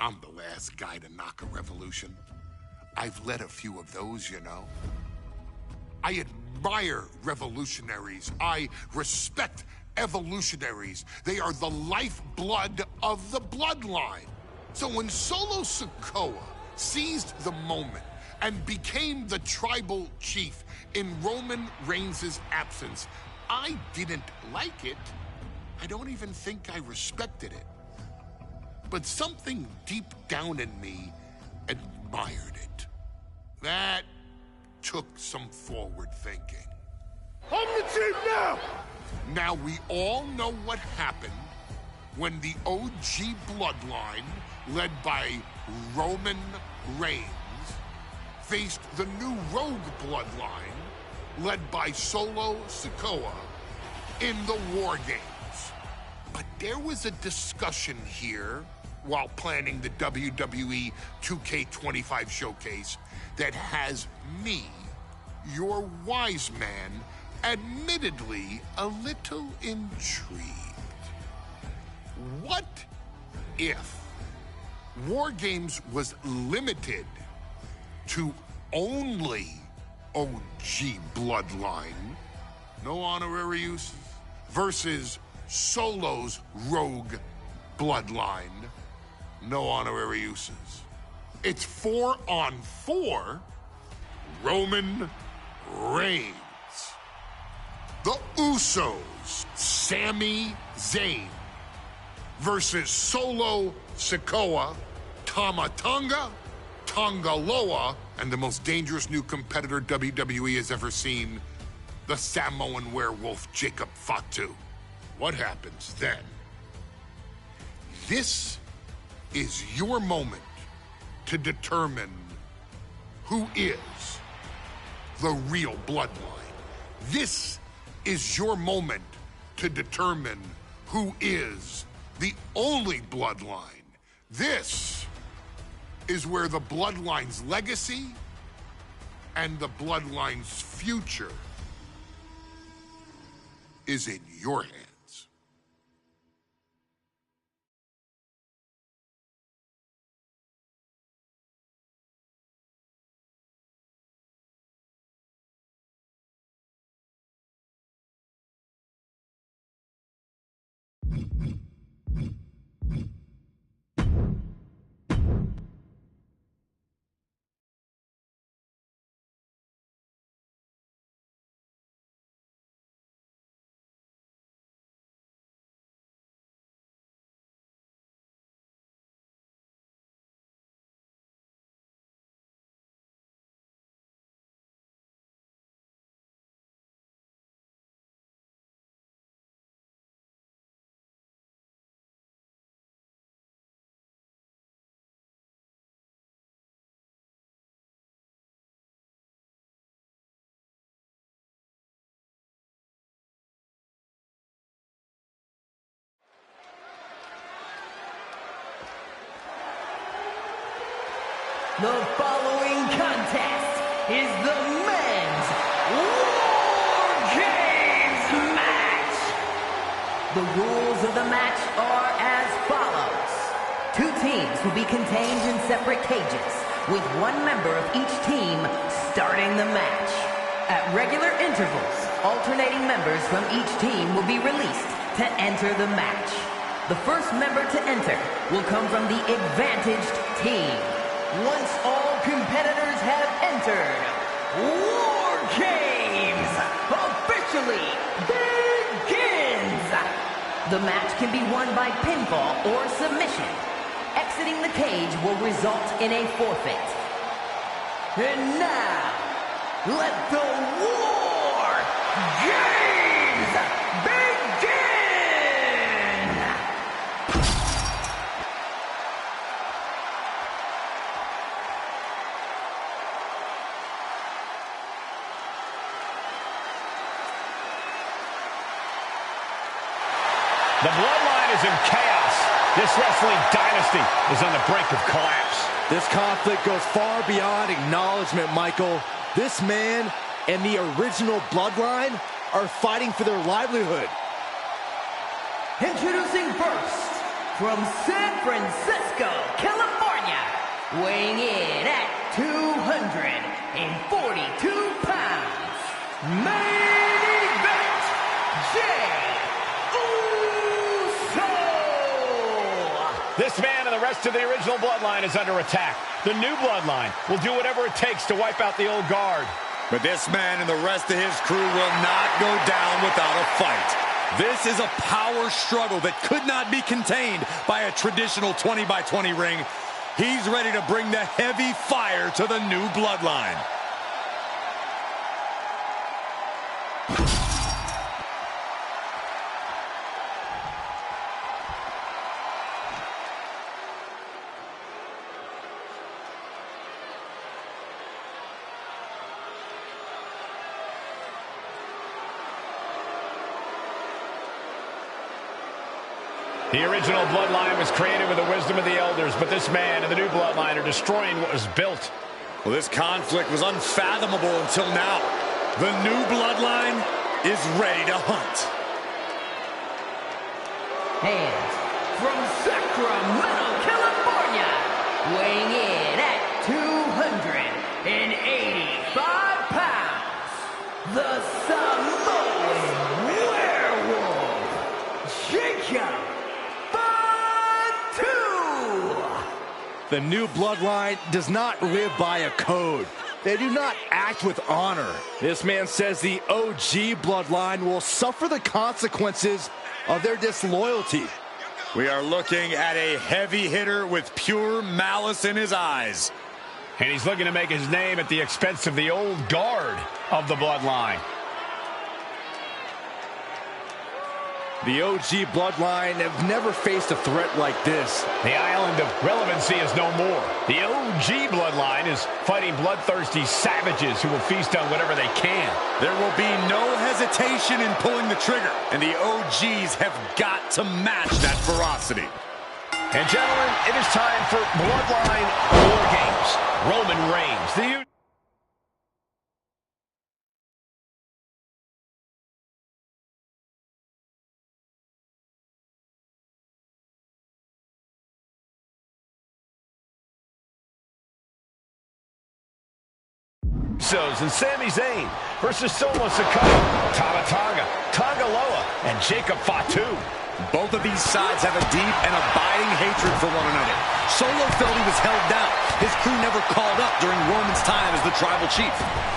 I'm the last guy to knock a revolution. I've led a few of those, you know. I admire revolutionaries. I respect evolutionaries. They are the lifeblood of the bloodline. So when Solo Sikoa seized the moment and became the tribal chief in Roman Reigns' absence, I didn't like it. I don't even think I respected it. But something deep down in me admired it. That took some forward thinking. I'm the chief now! Now we all know what happened when the OG bloodline, led by Roman Reigns, faced the new rogue bloodline, led by Solo Sikoa, in the War Games. But there was a discussion here while planning the WWE 2K25 showcase that has me, your wise man, admittedly a little intrigued. What if War Games was limited to only OG bloodline, no honorary uses, versus Solo's rogue bloodline, no honorary uses? It's 4-on-4 Roman Reigns. The Usos, Sami Zayn, versus Solo Sikoa, Tama Tonga, Tonga Loa, and the most dangerous new competitor WWE has ever seen, the Samoan werewolf Jacob Fatu. What happens then? This is your moment to determine who is the real bloodline. This is your moment to determine who is the only bloodline. This is where the bloodline's legacy and the bloodline's future is in your hands. The following contest is the men's War Games match. The rules of the match are as follows. Two teams will be contained in separate cages, with one member of each team starting the match. At regular intervals, alternating members from each team will be released to enter the match. The first member to enter will come from the advantaged team. Once all competitors have entered, War Games officially begins! The match can be won by pinfall or submission. Exiting the cage will result in a forfeit. And now, let the War Games begin! The bloodline is in chaos. This wrestling dynasty is on the brink of collapse. This conflict goes far beyond acknowledgement, Michael. This man and the original bloodline are fighting for their livelihood. Introducing first, from San Francisco, California, weighing in at 242 pounds, main event, Jey Uso! This man and the rest of the original Bloodline is under attack. The new Bloodline will do whatever it takes to wipe out the old guard. But this man and the rest of his crew will not go down without a fight. This is a power struggle that could not be contained by a traditional 20-by-20 ring. He's ready to bring the heavy fire to the new Bloodline. The original Bloodline was created with the wisdom of the elders, but this man and the new Bloodline are destroying what was built. Well, this conflict was unfathomable until now. The new Bloodline is ready to hunt. And from Sacramento, California, weighing in at 285 pounds, the Samoan werewolf, Jacob. The new Bloodline does not live by a code. They do not act with honor. This man says the OG Bloodline will suffer the consequences of their disloyalty. We are looking at a heavy hitter with pure malice in his eyes. And he's looking to make his name at the expense of the old guard of the Bloodline. The OG Bloodline have never faced a threat like this. The island of relevancy is no more. The OG Bloodline is fighting bloodthirsty savages who will feast on whatever they can. There will be no hesitation in pulling the trigger, and the OGs have got to match that ferocity. And gentlemen, it is time for Bloodline War Games. Roman Reigns, and Sami Zayn versus Solo Sikoa, Tama Tonga, Tonga Loa, and Jacob Fatu. Both of these sides have a deep and abiding hatred for one another. Solo felt he was held down. His crew never called up during Roman's time as the tribal chief.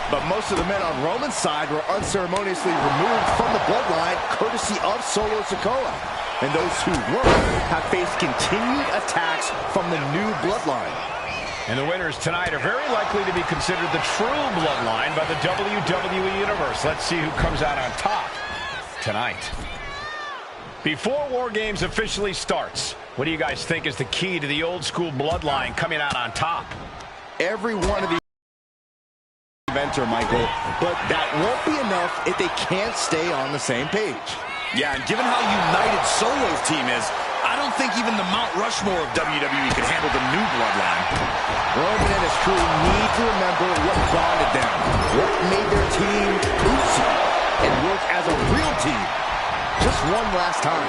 But most of the men on Roman's side were unceremoniously removed from the Bloodline, courtesy of Solo Sikoa. And those who weren't have faced continued attacks from the new Bloodline. And the winners tonight are very likely to be considered the true Bloodline by the WWE Universe. Let's see who comes out on top tonight. Before War Games officially starts, what do you guys think is the key to the old school Bloodline coming out on top? Every one of these events, Michael, but that won't be enough if they can't stay on the same page. Yeah, and given how united Solo's team is, I don't think even the Mount Rushmore of WWE could handle the new Bloodline. Roman and his crew need to remember what bonded them, what made their team Uso, and work as a real team. Just one last time.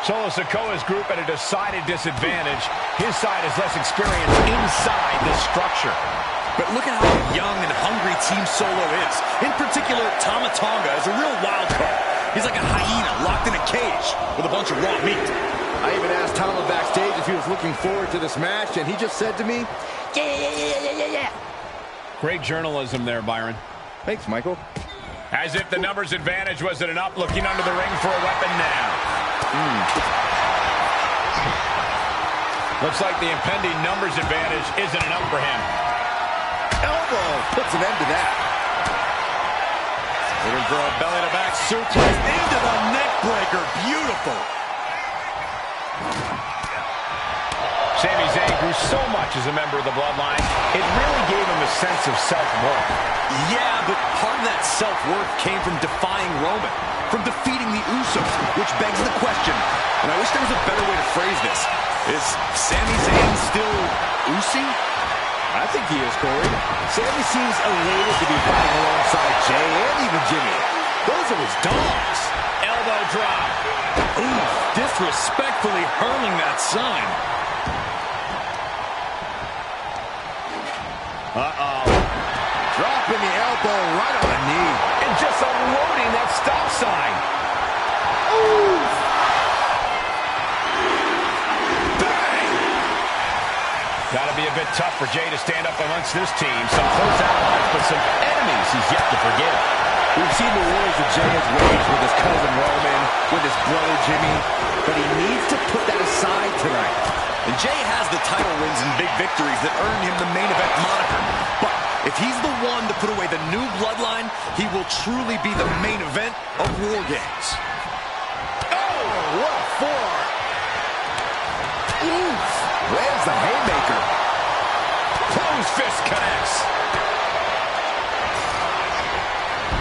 Solo Sikoa's group at a decided disadvantage. His side is less experienced inside this structure. But look at how young and hungry Team Solo is. In particular, Tama Tonga is a real wild card. He's like a hyena locked in a cage with a bunch of raw meat. I even asked Tama backstage if he was looking forward to this match, and he just said to me, yeah. Great journalism there, Byron. Thanks, Michael. As if the numbers advantage wasn't enough, looking under the ring for a weapon now. Looks like the impending numbers advantage isn't enough for him. Elbow puts an end to that. Looking for a belly-to-back suplex into the neck breaker. Beautiful. Sami Zayn grew so much as a member of the Bloodline, it really gave him a sense of self-worth. Yeah, but part of that self-worth came from defying Roman, from defeating the Usos, which begs the question, and I wish there was a better way to phrase this. Is Sami Zayn still Usi? I think he is, Corey. Sami seems elated to be fighting alongside Jey and even Jimmy. Those are his dogs. Elbow drop. Ooh, this Just respectfully hurling that sign. Uh-oh. Dropping the elbow right on the knee. And just unloading that stop sign. Ooh. Gotta be a bit tough for Jay to stand up amongst this team. Some close allies, but some enemies he's yet to forgive. We've seen the wars that Jay has waged with his cousin Roman, with his brother Jimmy, but he needs to put that aside tonight. And Jay has the title wins and big victories that earned him the main event moniker. But if he's the one to put away the new bloodline, he will truly be the main event of War Games. Oh, what a forearm. Oof. Lands the haymaker. Close fist connects.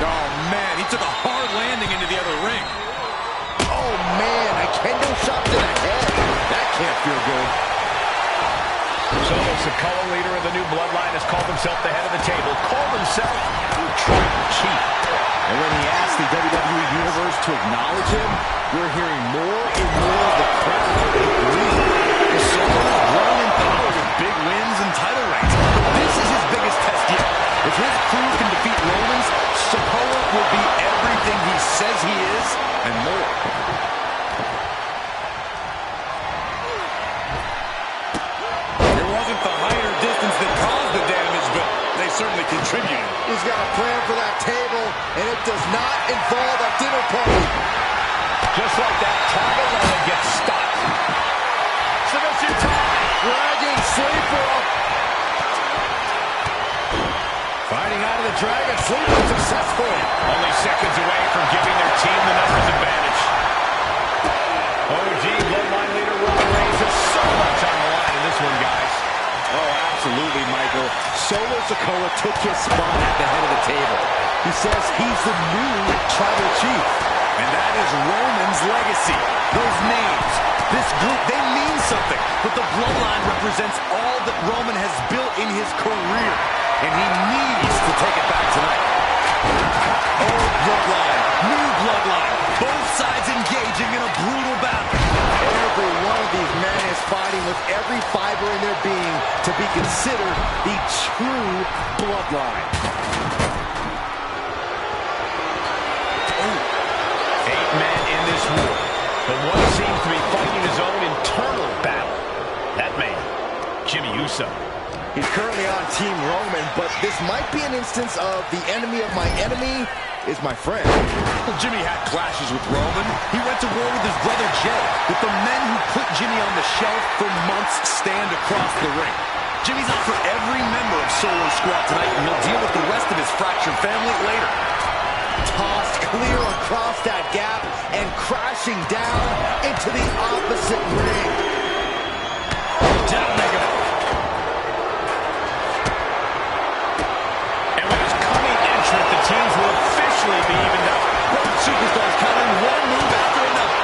Oh, man, he took a hard landing into the other ring. Oh, man, a kendo shot to the head. That can't feel good. Solo Sikoa, leader of the new bloodline, has called himself the head of the table, called himself Tribal Chief. And when he asked the WWE Universe to acknowledge him, we're hearing more and more of the crowd agree. Solo has grown in power with big wins and title reigns. But this is his biggest test yet. If his crew can defeat Roman's, Sikoa will be everything he says he is and more. It wasn't the height or distance that caused the damage, but they certainly contributed. He's got a plan for that table, and it does not involve a dinner party. Just like that, Tagalona gets stopped. Submission time. Dragon sleeper. Fighting out of the Dragon sleeper successful. Only seconds away from giving their team the numbers advantage. OG Bloodline leader Roman Reigns has so much on the line in this one, guys. Oh, absolutely, Michael. Solo Sikoa took his spot at the head of the table. He says he's the new Tribal Chief. And that is Roman's legacy. Those names, this group, they mean something. But the Bloodline represents all that Roman has built in his career. And he needs to take it back tonight. Old Bloodline, new Bloodline. Both sides engaging in a brutal battle. Every one of these men is fighting with every fiber in their being to be considered the true Bloodline. 8 men in this war, but one seems to be fighting his own internal battle. That man, Jimmy Uso. He's currently on Team Roman, but this might be an instance of the enemy of my enemy is my friend. Well, Jimmy had clashes with Roman. He went to war with his brother Jay, but the men who put Jimmy on the shelf for months stand across the ring. Jimmy's out for every member of Solo's squad tonight, and he'll deal with the rest of his fractured family later. Tossed clear across that gap and crashing down into the opposite ring. Down they go. And with his coming entrant, the teams will officially be evened up. Both superstars countering one move after another.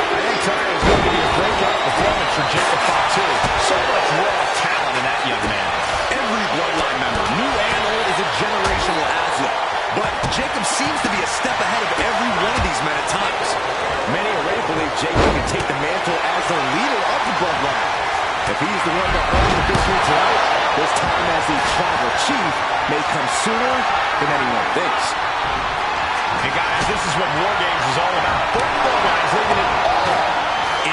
I think tonight is going to be a breakout performance for Jacob Fatu. So much raw talent in that young man. Every Bloodline member, new and old, is a generational asset. But Jacob seems to be a step ahead of every one of these men at times. Many already believe Jacob can take the mantle as the leader of the Bloodline. If he's the one to earn the victory tonight, his time as the Tribal Chief may come sooner than anyone thinks. And guys, this is what War Games is all about. Both Bloodlines leaving it all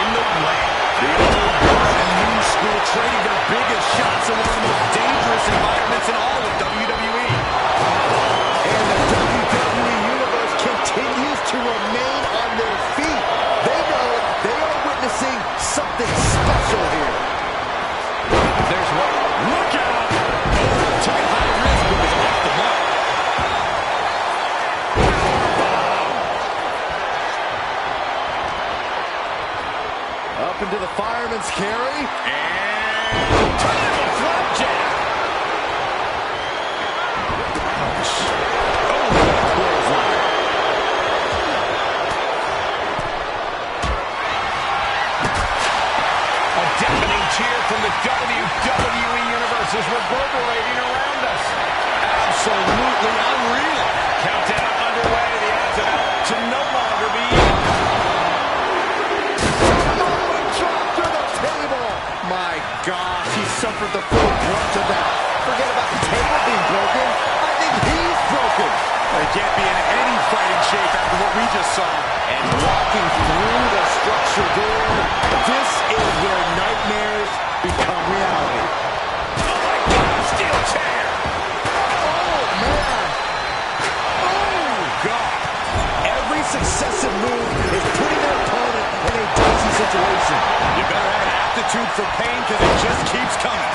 in the way. The old guard and new school trading their biggest shots in one of the most dangerous environments in all of WWE. And the WWE Universe continues to remain on their feet. They know they are witnessing something special here. There's one. Look out! Oh, took a high risk, but was off the mark. Up into the fireman's carry. And turn the flapjack. suffered the full brunt of that. Forget about the table being broken. I think he's broken. They can't be in any fighting shape after what we just saw. And walking through the structure door, this is where nightmares become reality. Oh my God, steel chair! Oh, man! Oh, God! Every successive move is putting their opponent in a dicey situation. You better have an aptitude for pain because it just keeps coming.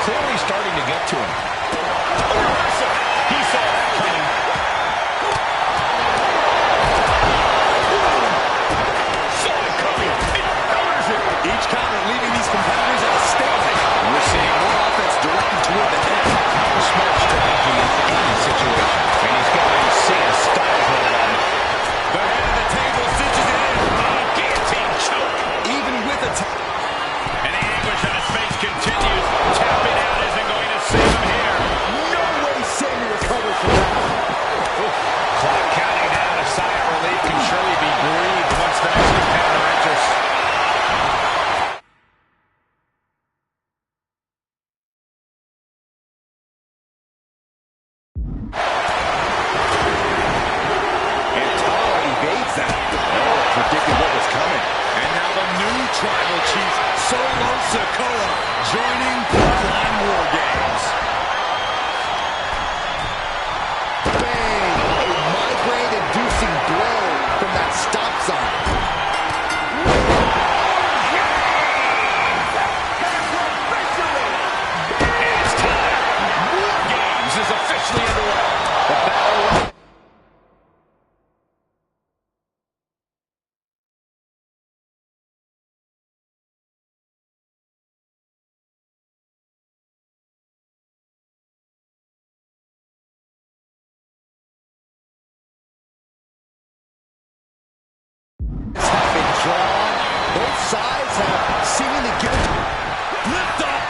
Clearly starting to get to him. He saw that coming. Saw it coming. It covers it. Each counter leaving these competitors at a stalemate. And we're seeing more offense directed toward the head. Smart strategy in any situation. And he's got a serious style hold on it. The head of the table stitches it in. Guillotine choke. Even with a And the anguish on his face continues. Tapping out isn't going to save him here. No way Sammy recovers from that. Clock counting down. A sigh of relief can surely be breathed once the next competitor enters. And Tara evades that. Oh, predicted what was coming. And now the new tribal chief, Solo Sikoa, joining Bloodline War Games. Bang! A migraine-inducing blow from that stop sign. And it's time. War Games is officially underway. The battle. Have been drawn. Both sides have seemingly given. Lift up.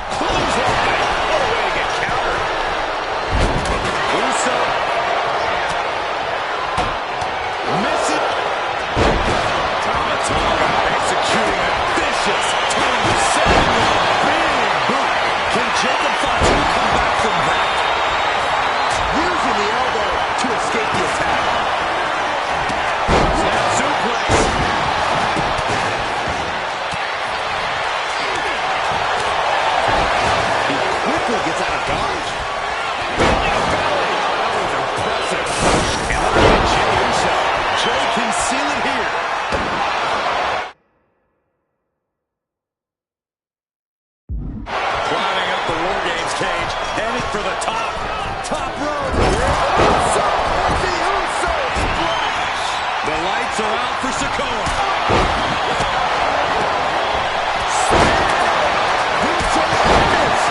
Clothesline. What a way to get countered. Uso. Miss it. Tama executing a vicious 27 big boot. Can Jacob Fatu come back from that? Using the elbow to escape the attack. Snap suplex. He quickly gets out of dodge. That was impressive. And look at Jey Uso. Jey can seal it here. Climbing up the War Games cage, headed for the top. Top rope. Uso. The Uso splash. The lights are out for Sikoa. Uso fingers.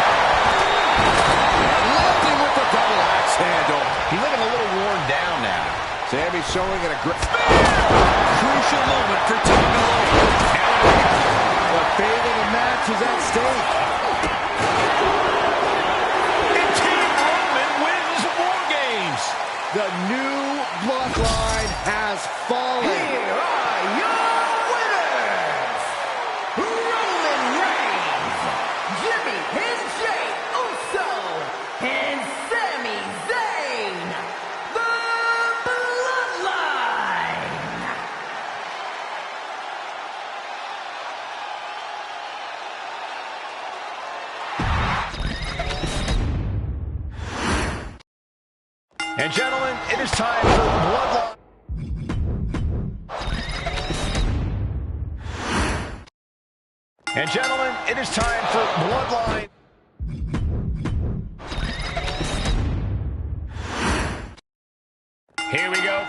Landing with the double axe handle. He's looking a little worn down now. Sammy showing an aggressive. Crucial moment for Tonga Loa. The fate of the match is at stake. And Team Roman wins War Games. The new bloodline has fallen. Here are your winners, Roman Reigns, Jimmy and Jey Uso, and Sami Zayn, the Bloodline. And gentlemen, it is time for Bloodline. And gentlemen, it is time for Bloodline. Here we go.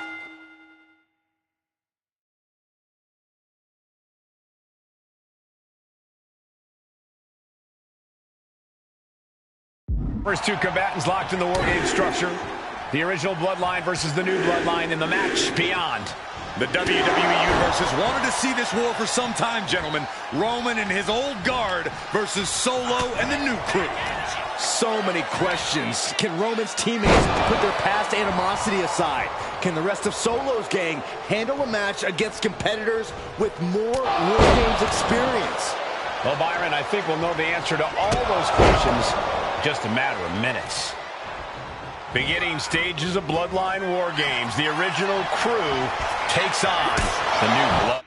First two combatants locked in the War Games structure. The original Bloodline versus the new Bloodline in the match beyond. The WWE Universe has wanted to see this war for some time, gentlemen. Roman and his old guard versus Solo and the new crew. So many questions. Can Roman's teammates put their past animosity aside? Can the rest of Solo's gang handle a match against competitors with more War Games experience? Well, Byron, I think we'll know the answer to all those questions in just a matter of minutes. Beginning stages of Bloodline War Games, the original crew takes on the new Blood.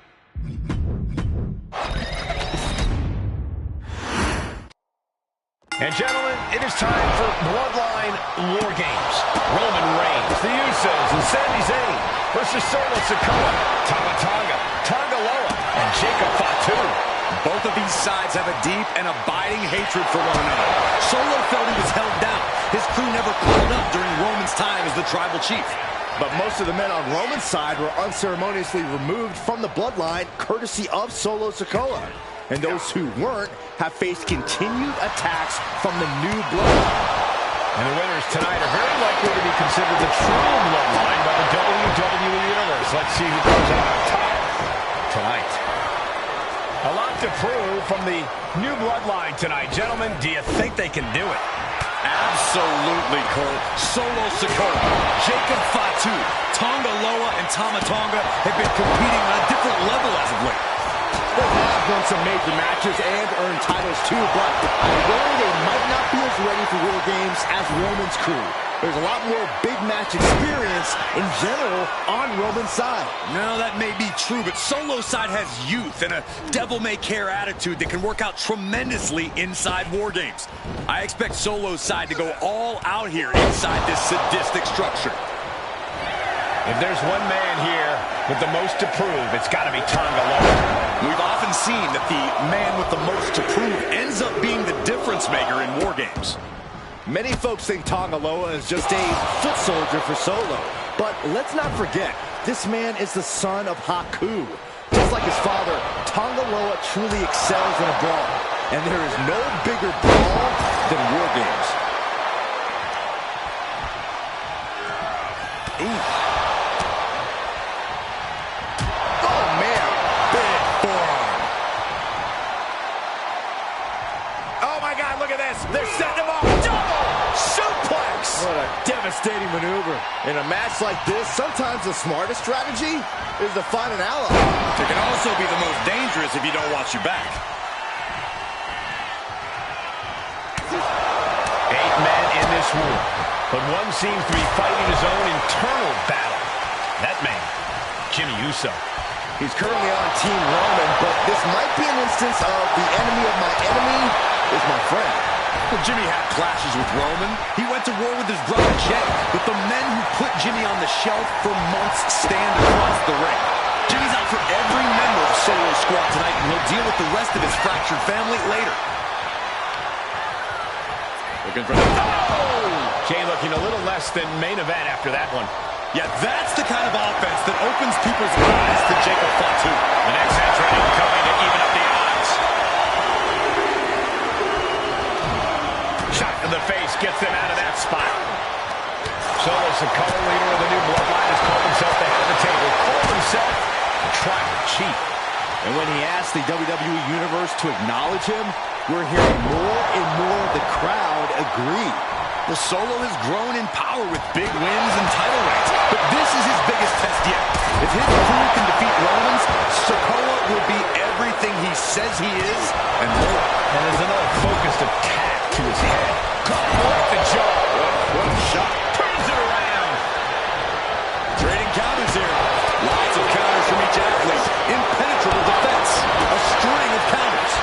And gentlemen, it is time for Bloodline War Games. Roman Reigns, the Usos, and Sami Zayn versus Solo Sikoa, Tama Tonga, Tonga Loa, and Jacob Fatu. Both of these sides have a deep and abiding hatred for one another. Solo felt he was held down. His crew never called up during Roman's time as the tribal chief. But most of the men on Roman's side were unceremoniously removed from the bloodline, courtesy of Solo Sikoa. And those who weren't have faced continued attacks from the new bloodline. And the winners tonight are very likely to be considered the true bloodline by the WWE Universe. Let's see who comes out on top tonight. A lot to prove from the new bloodline tonight. Gentlemen, do you think they can do it? Absolutely, Cole. Solo Sikoa, Jacob Fatu, Tonga Loa, and Tama Tonga have been competing on a different level as of late. They have won some major matches and earned titles too, but I worry they might not be as ready for War Games as Roman's crew. There's a lot more big match experience in general on Roman's side. No, that may be true, but Solo's side has youth and a devil-may-care attitude that can work out tremendously inside War Games. I expect Solo's side to go all out here inside this sadistic structure. If there's one man here with the most to prove, it's got to be Tonga Loa. We've often seen that the man with the most to prove ends up being the difference maker in War Games. Many folks think Tonga Loa is just a foot soldier for Solo. But let's not forget, this man is the son of Haku. Just like his father, Tonga Loa truly excels in a brawl. And there is no bigger brawl than War Games. Ooh. Oh, man. Big forearm. Oh, my God, look at this. They're setting him up. Double suplex. What a devastating maneuver. In a match like this, sometimes the smartest strategy is to find an ally. It can also be the most dangerous if you don't watch your back. 8 men in this war, but one seems to be fighting his own internal battle. That man, Jimmy Uso. He's currently on Team Roman, but this might be an instance of the enemy of my enemy is my friend. Well, Jimmy had clashes with Roman. He went to war with his brother Jay, but the men who put Jimmy on the shelf for months stand across the ring. Jimmy's out for every member of Solo's squad tonight, and he'll deal with the rest of his fractured family later. Looking for the... Oh! Jay looking a little less than main event after that one. Yeah, that's the kind of offense that opens people's eyes to Jacob Fatu. The next entrant coming to even up the odds. Shot to the face gets them out of that spot. Solo Sikoa, leader of the new bloodline, has called himself the head of the table. Called himself a tribal chief. And when he asked the WWE Universe to acknowledge him, we're hearing more and more of the crowd agree. Well, Solo has grown in power with big wins and title reigns, but this is his biggest test yet. If his crew can defeat Roman's, Sikoa will be everything he says he is and more. And there's another focused attack to his head. Caught right the jaw. What a shot. Turns it around. Trading counters here. Lots of counters from each athlete. Impenetrable defense. A string of counters.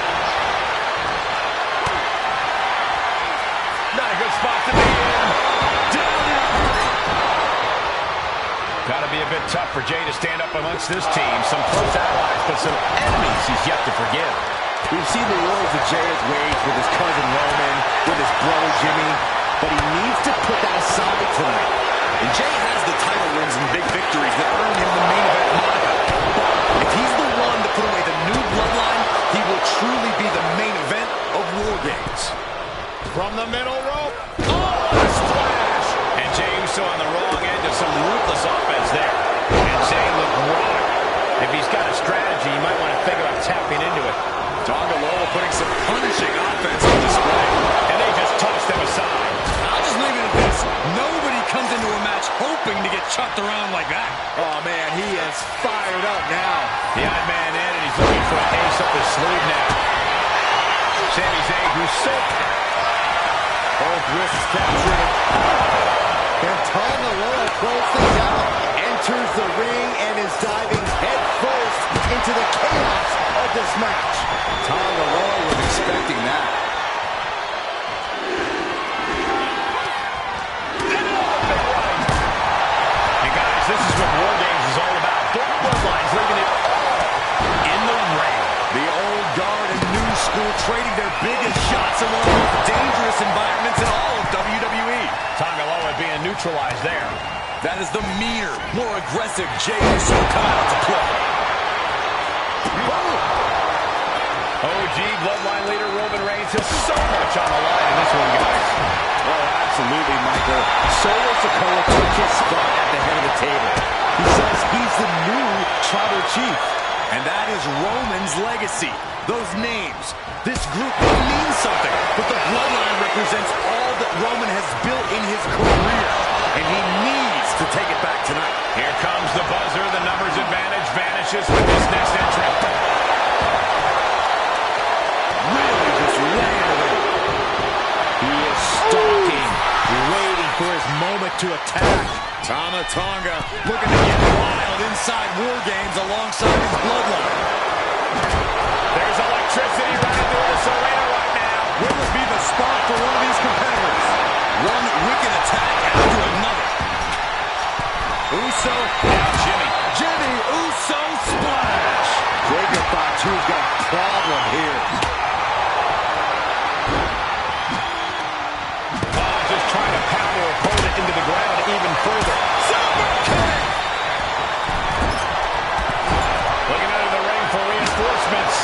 Not a good spot to be in. Gotta be a bit tough for Jay to stand up amongst this team. Some close allies, but some enemies he's yet to forgive. We've seen the wars that Jay has waged with his cousin Roman, with his brother Jimmy, but he needs to put that aside tonight. And Jay has the title wins and big victories that earn him the main event moniker. But if he's the one to put away the new bloodline, he will truly be the main event of War Games. From the middle rope. Uso on the wrong end of some ruthless offense there. And Jey looked rocked. If he's got a strategy, you might want to think about tapping into it. Tonga Loa putting some punishing offense on display. And they just tossed them aside. I'll just leave it at this. Nobody comes into a match hoping to get chucked around like that. Oh, man, he is fired up now. The odd man in, and he's looking for an ace up his sleeve now. Sami Zayn, who's so... Both wrists captured. And Tonga Loa throws things out. Enters the ring and is diving head first into the chaos of this match. Tonga Loa was expecting that. And guys, this is what War Games is all about. Both bloodlines leaving it in the ring. The old guard and new school trading their biggest shots in one of the most dangerous environments in all of WWE. Tonga Loa being neutralized there. That is the meaner, more aggressive Jey Uso come out to play. OG Bloodline leader Roman Reigns has so much on the line in this one, guys. Oh, absolutely, Michael. Solo Sikoa took his spot at the head of the table. He says he's the new tribal chief. And that is Roman's legacy. Those names, this group, they mean something. But the Bloodline represents all that Roman has built in his career. And he needs to take it back tonight. Here comes the buzzer. The numbers advantage vanishes with this next entrant. Really just laying it in. He is stalking, waiting for his moment to attack. Tama Tonga looking to get wild inside War Games alongside his Bloodline. There's electricity running through this arena right now. Where would be the spot for one of these competitors? One wicked attack after another. Uso, now Jimmy Uso splash. Jacob Fatu's got a problem here. Just trying to pound their opponent into the ground even further. Super kick. Looking out of the ring for reinforcements.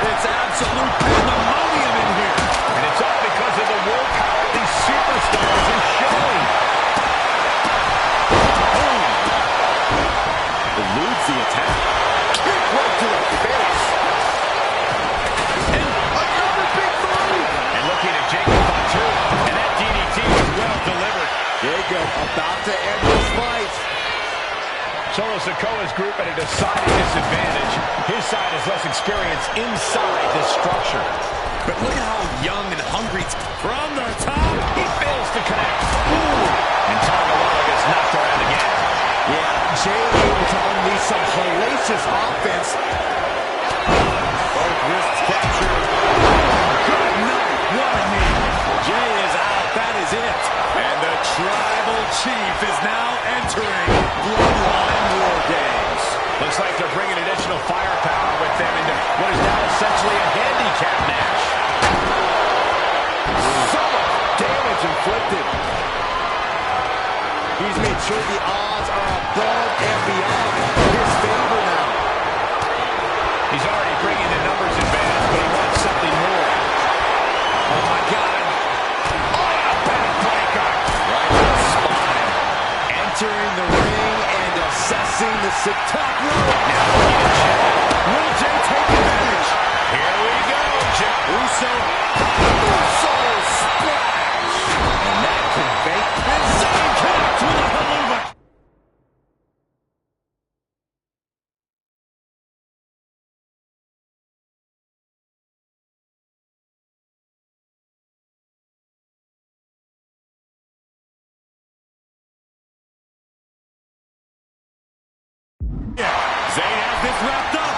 It's absolute pandemonium in here. And it's all because of the willpower these superstars are showing. Eludes the attack. Kick right to the face. And another big move. And looking at Jacob Fatu. And that DDT was well delivered. Jacob about to end this fight. Solo Sikoa's group at a decided disadvantage. His side has less experience inside this structure. But look at how young and hungry from the top. He fails to connect. Ooh. And Tonga Loa gets knocked around again. Yeah, Jey able to unleash some hellacious offense. Both wrists captured. Good night. What a knee. Jey is out. That is it. And the tribal chief is now entering Bloodline War Games. Looks like they're bringing additional firepower with them into what is now essentially a handicap match. So much damage inflicted. He's made sure the odds are above and beyond his favor now. He's already bringing the numbers advantage, but he wants something more. Oh, my God. Oh, a backbreaker. Right in the spine. Entering the ring and assessing the top rope. Now looking at Jey. Will Jey take advantage? Here we go, Jey. Uso splash. And that convey. And Zayn connects with a haluva. Zayn has this wrapped up.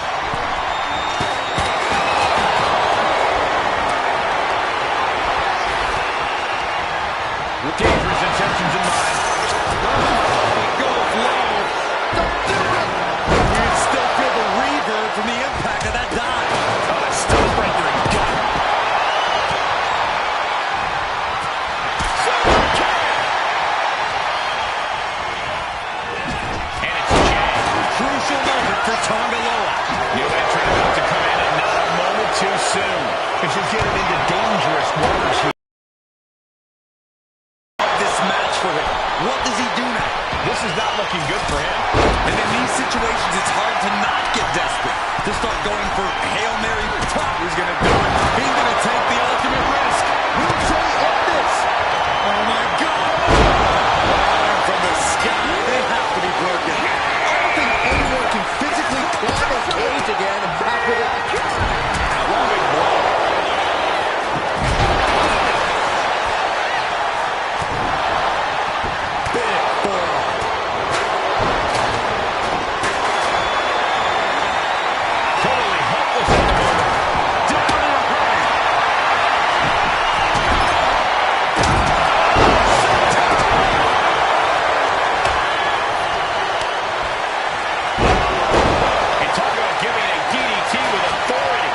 With dangerous intentions in mind. Goes low. Don't do it. You can still feel the reverb from the impact of that dive. Stop right there. Got it. Super kick. And it's Jey. Crucial moment for Tonga Loa. New entrant about to come in and not a moment too soon. This is getting into dangerous waters here. This match for him. start going for Hail Mary. He's going to do it. He's going to take the ultimate risk. Will Jey end this? Oh, my God. Falling from the sky. They have to be broken. I don't think anyone can physically climb a cage again after that. Loving blow. Big forearm. Totally helpless at the moment. Down in a hurry. And talk about giving a DDT with authority.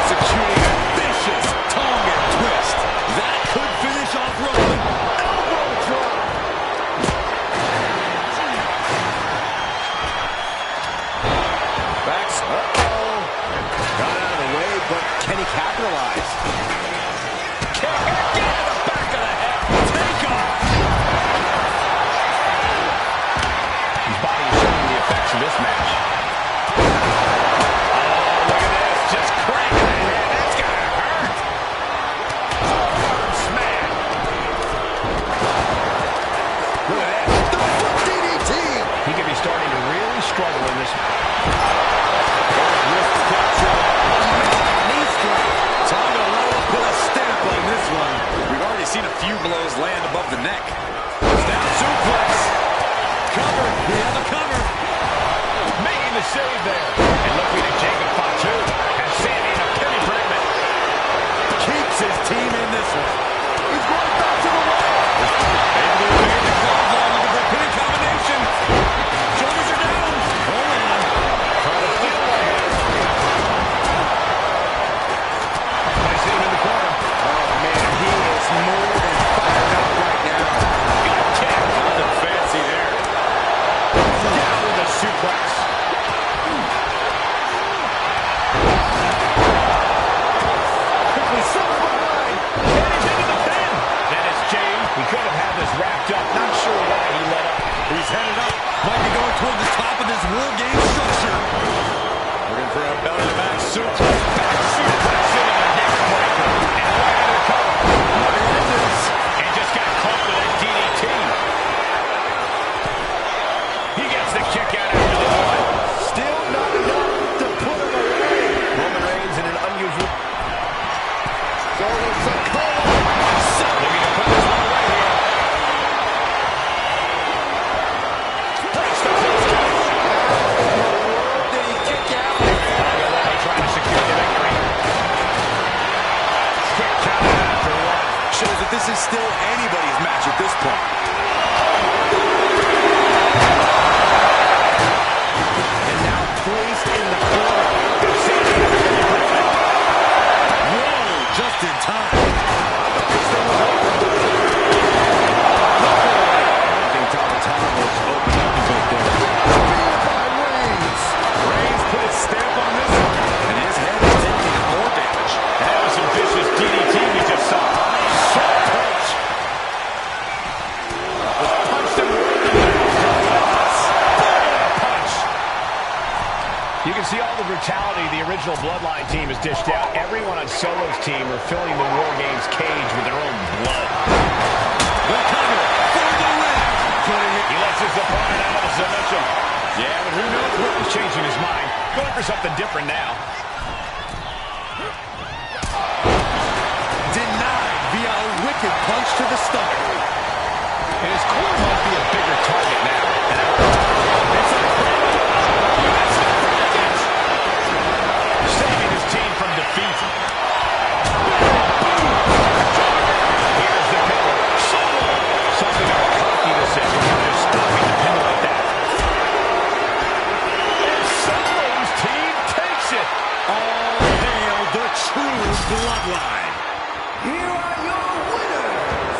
Executing a vicious tongue and twist. That could finish off Roman. Elbow drop. Backs. Uh-oh. Got out of the way, but can he capitalize? Kick again to the back of the head. Take off. His body is showing the effects of this match. Oh, look at this. Just cranking the head. That's got to hurt. Arm smash. Look at this. The foot DDT. He could be starting to really struggle in this. Wrist capture. Knee strike. Time to low up, put a stamp on this one. We've already seen a few blows land above the neck. Down suplex. Cover. We have a cover. Making the save there. And looking at Jacob Fatu as Sammy in a penny predicament. Keeps his team in this one. He's going back to the wall. Able to evade the clothesline looking for a pinning combination. Shoulders are down. Hold on. Trying to steal one here. Placing him in the corner. Oh, man, he is more than fired up right now. Good kick. Nothing fancy there. Down with a suplex. Quickly slipped behind. And he's into the pin. Dennis James. He could have had this wrapped up. Not sure why he let up. He's headed up. Might be going toward the top of this War Game structure. Looking for a belly-to-back suplex. Back suplex into the neck breaker. And right into the cover. And just got caught with a DDT. He gets the kick out after the one. Still not enough to put him away. Roman Reigns in an unusual. Solo Sikoa. Looking to put this one away here. Breaks the close count. Did he kick out? Aguilera trying to secure the victory. Quick count after one. Shows that this is still anybody's match at this point. And now placed in the corner. Whoa, just in time. I think Top was opened up a bit there. By Reigns. Reigns put his stamp on this one, and his head is taking more damage. That was some vicious DDT we just saw. Short punch. Was punched and rolled in there. Punch. You can see all the brutality the original Bloodline team has dished out. Everyone on Solo's team are filling the War Games cage with their own blood. The cover for the win. He lets his opponent out of the submission. Yeah, but who knows what was changing his mind. Going for something different now. Denied via a wicked punch to the stomach. And his core might be a bigger target now. Saving his team from defeat. Here's the pin. Something of a cocky decision. Just stopping the pin like that. And Solo's team takes it. All hail the true Bloodline. Here are your winners.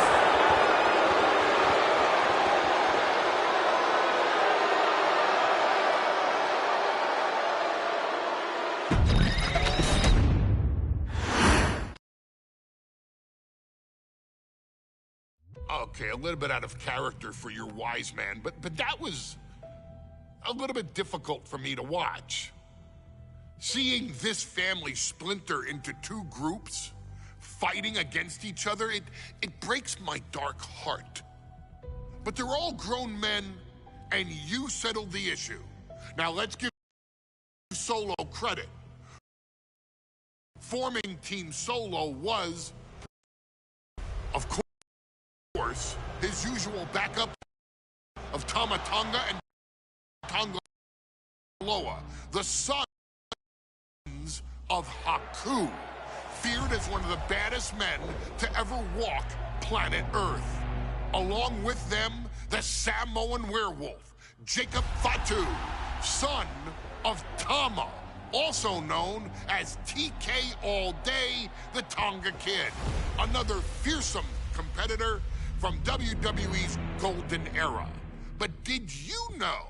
Okay, a little bit out of character for your wise man, but that was a little bit difficult for me to watch. Seeing this family splinter into two groups, fighting against each other, it breaks my dark heart. But they're all grown men, and you settled the issue. Now let's give Solo credit. Forming Team Solo was, of course, his usual backup of Tama Tonga and Tonga Loa, the sons of Haku, feared as one of the baddest men to ever walk planet Earth. Along with them, the Samoan werewolf, Jacob Fatu, son of Tama, also known as TK All Day, the Tonga Kid, another fearsome competitor from WWE's golden era. But did you know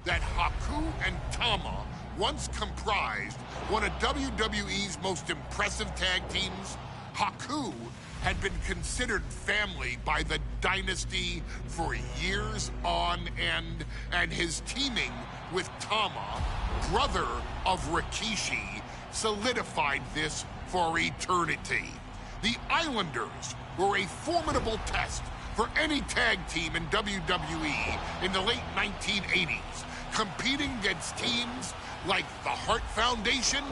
that Haku and Tama once comprised one of WWE's most impressive tag teams? Haku had been considered family by the Dynasty for years on end, and his teaming with Tama, brother of Rikishi, solidified this for eternity. The Islanders were a formidable test for any tag team in WWE in the late 1980s, competing against teams like the Hart Foundation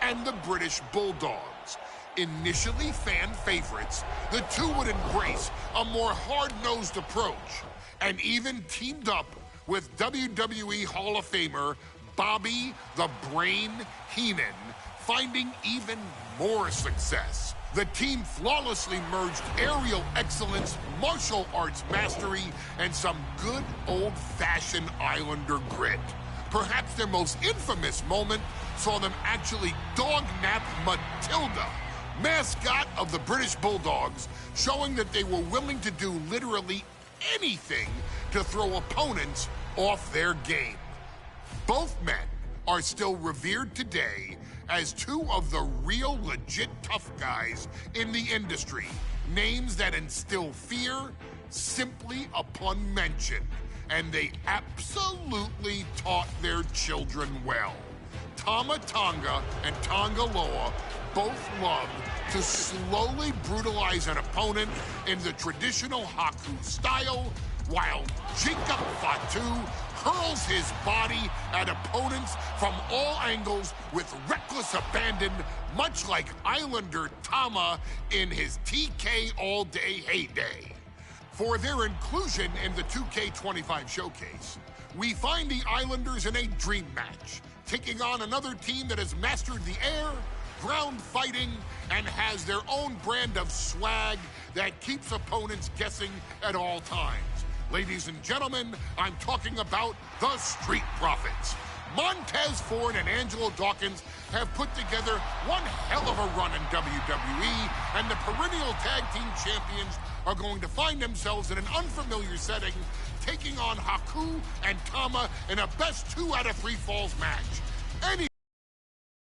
and the British Bulldogs. Initially fan favorites, the two would embrace a more hard-nosed approach and even teamed up with WWE Hall of Famer Bobby the Brain Heenan, finding even more success. The team flawlessly merged aerial excellence, martial arts mastery, and some good old-fashioned Islander grit. Perhaps their most infamous moment saw them actually dog-nap Matilda, mascot of the British Bulldogs, showing that they were willing to do literally anything to throw opponents off their game. Both men are still revered today as two of the real legit tough guys in the industry, names that instill fear simply upon mention, and they absolutely taught their children well. Tama Tonga and Tonga Loa both loved to slowly brutalize an opponent in the traditional Haku style, while Jacob Fatu hurls his body at opponents from all angles with reckless abandon, much like Islander Tama in his TK All Day heyday. For their inclusion in the 2K25 showcase, we find the Islanders in a dream match, taking on another team that has mastered the air, ground fighting, and has their own brand of swag that keeps opponents guessing at all times. Ladies and gentlemen, I'm talking about the Street Profits. Montez Ford and Angelo Dawkins have put together one hell of a run in WWE, and the perennial tag team champions are going to find themselves in an unfamiliar setting, taking on Haku and Tama in a best 2 out of 3 falls match.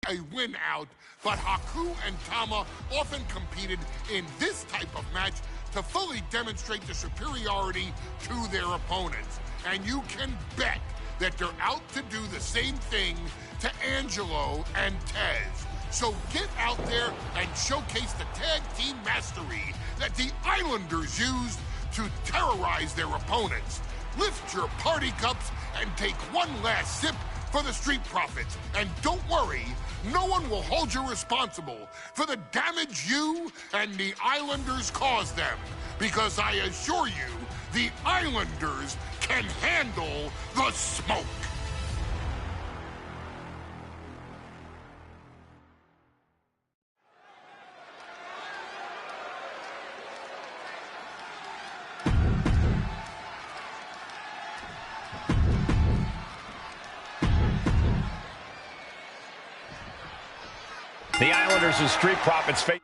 A win out, but Haku and Tama often competed in this type of match to fully demonstrate the superiority to their opponents. And you can bet that they're out to do the same thing to Angelo and Tez. So get out there and showcase the tag team mastery that the Islanders used to terrorize their opponents. Lift your party cups and take one last sip for the Street Profits. And don't worry, no one will hold you responsible for the damage you and the Islanders caused them, because I assure you, the Islanders can handle the smoke. The Islanders and Street Profits face.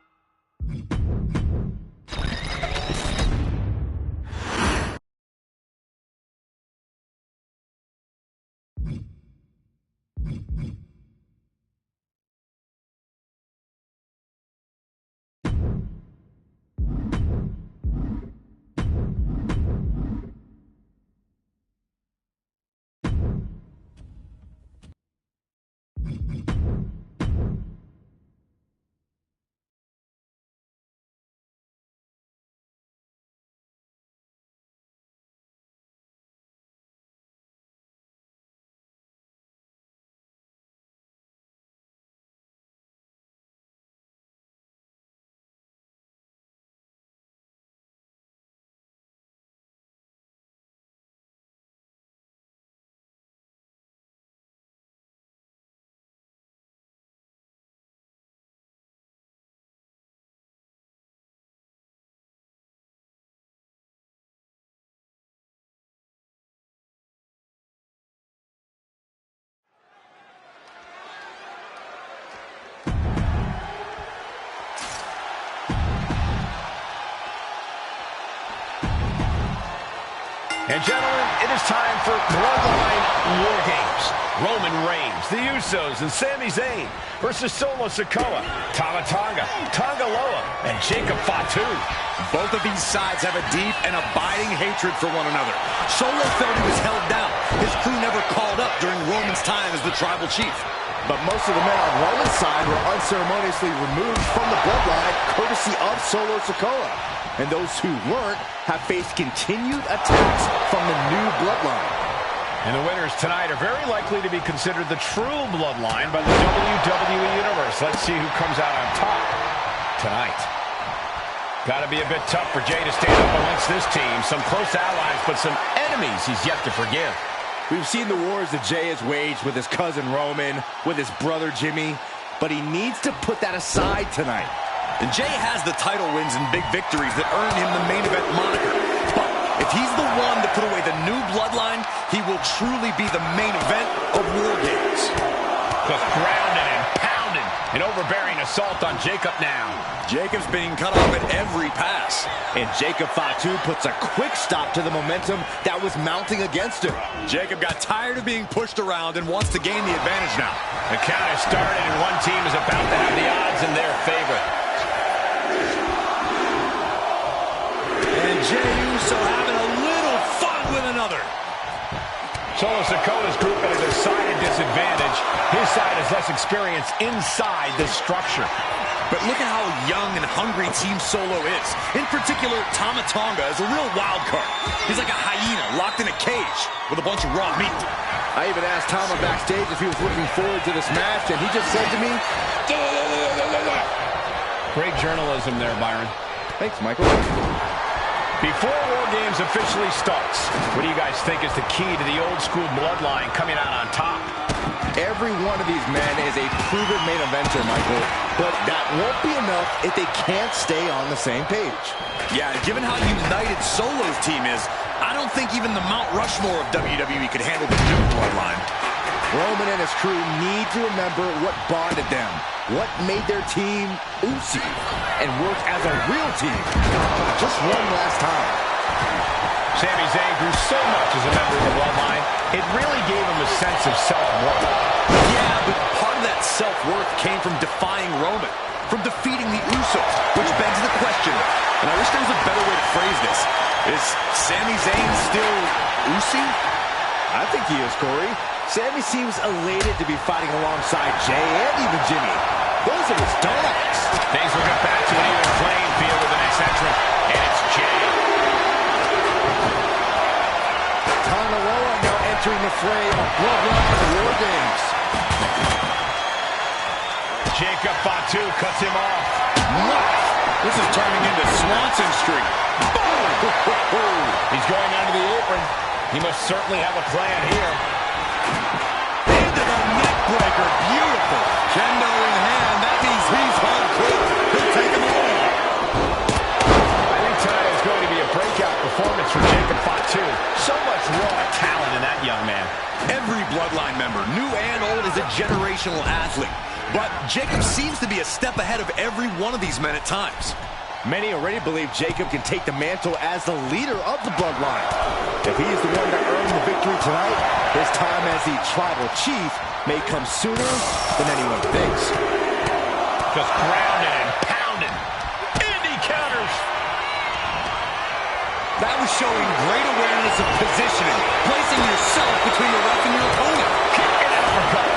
And gentlemen, it is time for Bloodline War Games. Roman Reigns, the Usos, and Sami Zayn versus Solo Sikoa, Tama Tonga, Tonga Loa, and Jacob Fatu. Both of these sides have a deep and abiding hatred for one another. Solo felt he was held down. His crew never called up during Roman's time as the tribal chief. But most of the men on Roman's side were unceremoniously removed from the bloodline, courtesy of Solo Sikoa. And those who weren't have faced continued attacks from the new bloodline. And the winners tonight are very likely to be considered the true bloodline by the WWE Universe. Let's see who comes out on top tonight. Got to be a bit tough for Jay to stand up amongst this team. Some close allies, but some enemies he's yet to forgive. We've seen the wars that Jay has waged with his cousin Roman, with his brother Jimmy, but he needs to put that aside tonight. And Jay has the title wins and big victories that earn him the main event moniker. But if he's the one to put away the new bloodline, he will truly be the main event of War Games. Just grounded and pounded. An overbearing assault on Jacob now. Jacob's being cut off at every pass. And Jacob Fatu puts a quick stop to the momentum that was mounting against him. Jacob got tired of being pushed around and wants to gain the advantage now. The count has started and one team is about to have the odds in their favor. And Jey Uso having a little fun with another. Solo Sikoa's group at a decided disadvantage. His side has less experience inside this structure. But look at how young and hungry Team Solo is. In particular, Tama Tonga is a real wild card. He's like a hyena locked in a cage with a bunch of raw meat. I even asked Tama backstage if he was looking forward to this match, and he just said to me, great journalism there, Byron. Thanks, Michael. Before War Games officially starts, what do you guys think is the key to the old school bloodline coming out on top? Every one of these men is a proven main eventer, Michael, but that won't be enough if they can't stay on the same page. Yeah, given how united Solo's team is, I don't think even the Mount Rushmore of WWE could handle the new bloodline. Roman and his crew need to remember what bonded them, what made their team Uzi, and work as a real team. Just one last time. Sami Zayn grew so much as a member of the bloodline, it really gave him a sense of self-worth. Yeah, but part of that self-worth came from defying Roman, from defeating the Usos, which begs the question, and I wish there was a better way to phrase this, is Sami Zayn still Uzi? I think he is, Corey. Sami seems elated to be fighting alongside Jay and even Jimmy. Those are his dogs. Things will get back to an even playing field with the next entrant, and it's Jay. Tonga Loa now entering the fray of Bloodline War Games. Jacob Fatu cuts him off. What? This is turning into Swanson Street. He's going under the apron. He must certainly have a plan here. Into the neck breaker. Beautiful. Kendo in hand. That means he's hardcore. He'll take him on. I think tonight is going to be a breakout performance for Jacob Fatu. So much raw talent in that young man. Every bloodline member, new and old, is a generational athlete. But Jacob seems to be a step ahead of every one of these men at times. Many already believe Jacob can take the mantle as the leader of the bloodline. If he is the one that earned the victory tonight, his time as the tribal chief may come sooner than anyone thinks. Just grounded and pounded. And he counters. That was showing great awareness of positioning, placing yourself between the ref and your opponent. Kick and uppercut.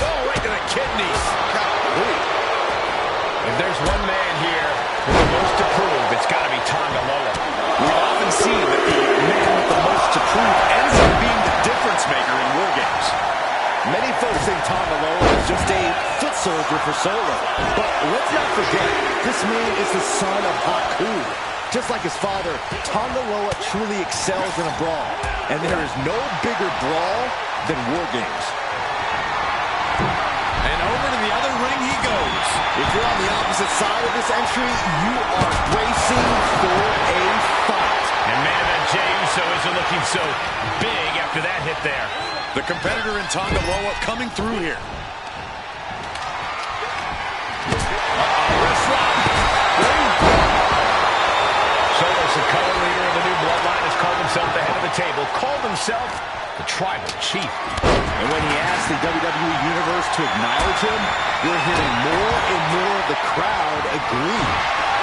Oh, right to the kidneys. If there's one man here with the most to prove, it's got to be Tonga Loa. We've often seen that the man with the most to prove ends up being the difference maker in War Games. Many folks think Tonga Loa is just a foot soldier for Solo. But let's not forget, this man is the son of Haku. Just like his father, Tonga Loa truly excels in a brawl. And there is no bigger brawl than War Games. And over to the other ring he goes. If you're on the opposite side of this entry, you are bracing for a fight. And man, that Jey Uso isn't looking so big after that hit there. The competitor in Tonga Loa coming through here. Wrist lock. himself, the Tribal Chief. And when he asked the WWE Universe to acknowledge him, we're hearing more and more of the crowd agree.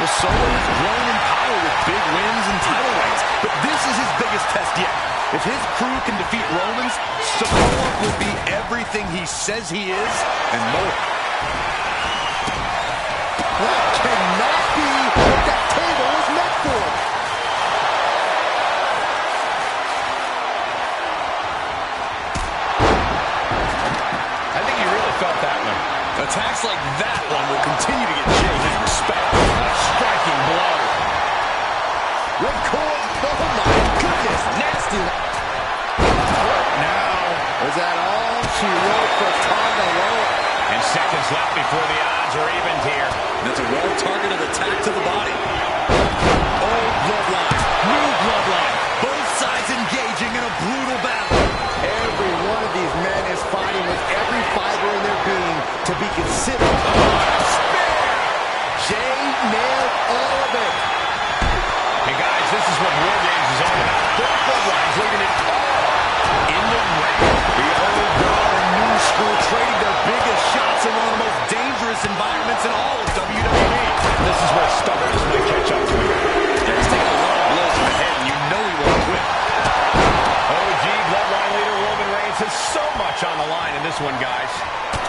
Well, Solo has grown in power with big wins and title reigns, but this is his biggest test yet. If his crew can defeat Roman's, Samoa will be everything he says he is and more. That cannot be what that table was meant for. I think he really felt that one. Attacks like that one will continue to get Jay his respect. A striking blow. Ripcord, oh my goodness, nasty. Now, Was that all she wrote for Tonga Loa? and seconds left before the odds are evened here. That's a well-targeted attack to the body. Old bloodline, new bloodline. Both sides engaging in a brutal battle. Every one of these men is fighting with every fiber in their being to be considered. Jay nailed all of it. Hey guys, this is what War Games is all about. Both bloodlines leaving it all in the ring. The old guard and new school trading their biggest shots in one of the most dangerous environments in all of WWE. This is where stubbornness might catch up to him. Yeah, he's taking a lot of blows to the head, and you know he won't quit. OG Bloodline leader Roman Reigns has so much on the line in this one, guys.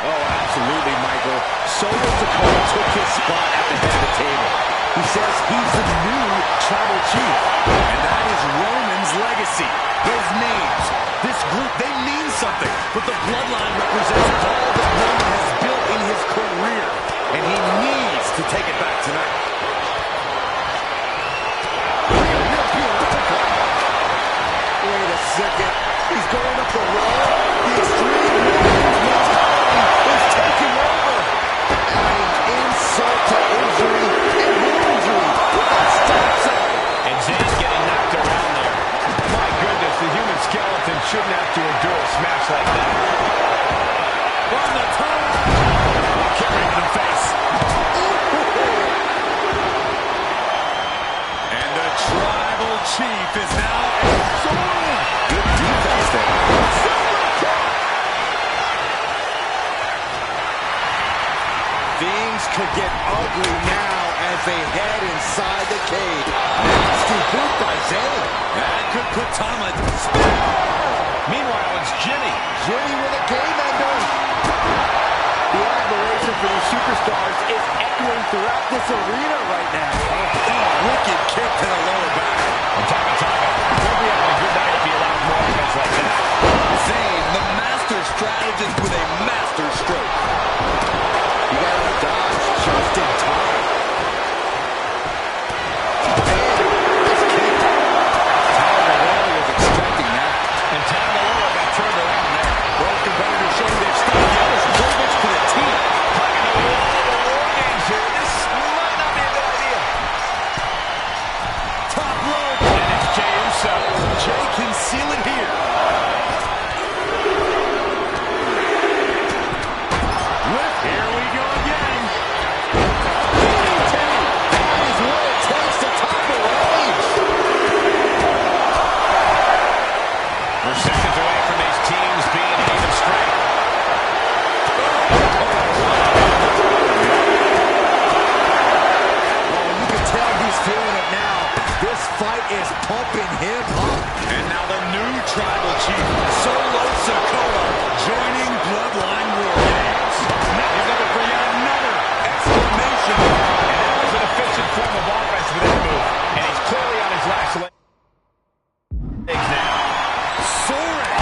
Oh, absolutely, Michael. Solo Sikoa took his spot at the head of the table. He says he's the new Tribal Chief. And that is Roman's legacy. Those names, this group, they mean something. But the bloodline represents all that Roman has built in his career. And he needs to take it back tonight. Wait a second. He's going up the wall. The Extreme Warriors is taking over. Adding insult to injury and injury. Put that stops up. And Zayn's getting knocked around there. My goodness, the human skeleton shouldn't have to endure a smash like that. From the top. Carrying in the face. And the Tribal Chief is now absorbed. Good defense there. Things could get ugly now as they head inside the cage. Nasty boot by Zayn. That could put Tom at spin. Meanwhile, it's Jimmy. Jimmy with a game ender. The admiration for these superstars is echoing throughout this arena right now. Wicked kick to the lower back. And Taka, he'll be having a good night if he allows more offense like that. Zayn, the master strategist with a master stroke. You got to dodge just in time. Nice kick. Tagovailoa was expecting that. And Tagovailoa got turned around there. Both competitors showing they've stuck the others. Privilege to the team. Talking about the War Games here. This might not be a good idea. Top rope. And it's Jey himself. Jey can seal it here. Here we go again. That is what it takes to top the range. We're seconds away from these teams being even strength. Oh, you can tell he's feeling it now. This fight is pumping him up. And now the new Tribal Chief, Solo Sikoa, joining Bloodline War Games. Now he's looking for yet another exclamation. And that was an efficient form of offense with that move. And he's clearly on his last legs now. Soaring.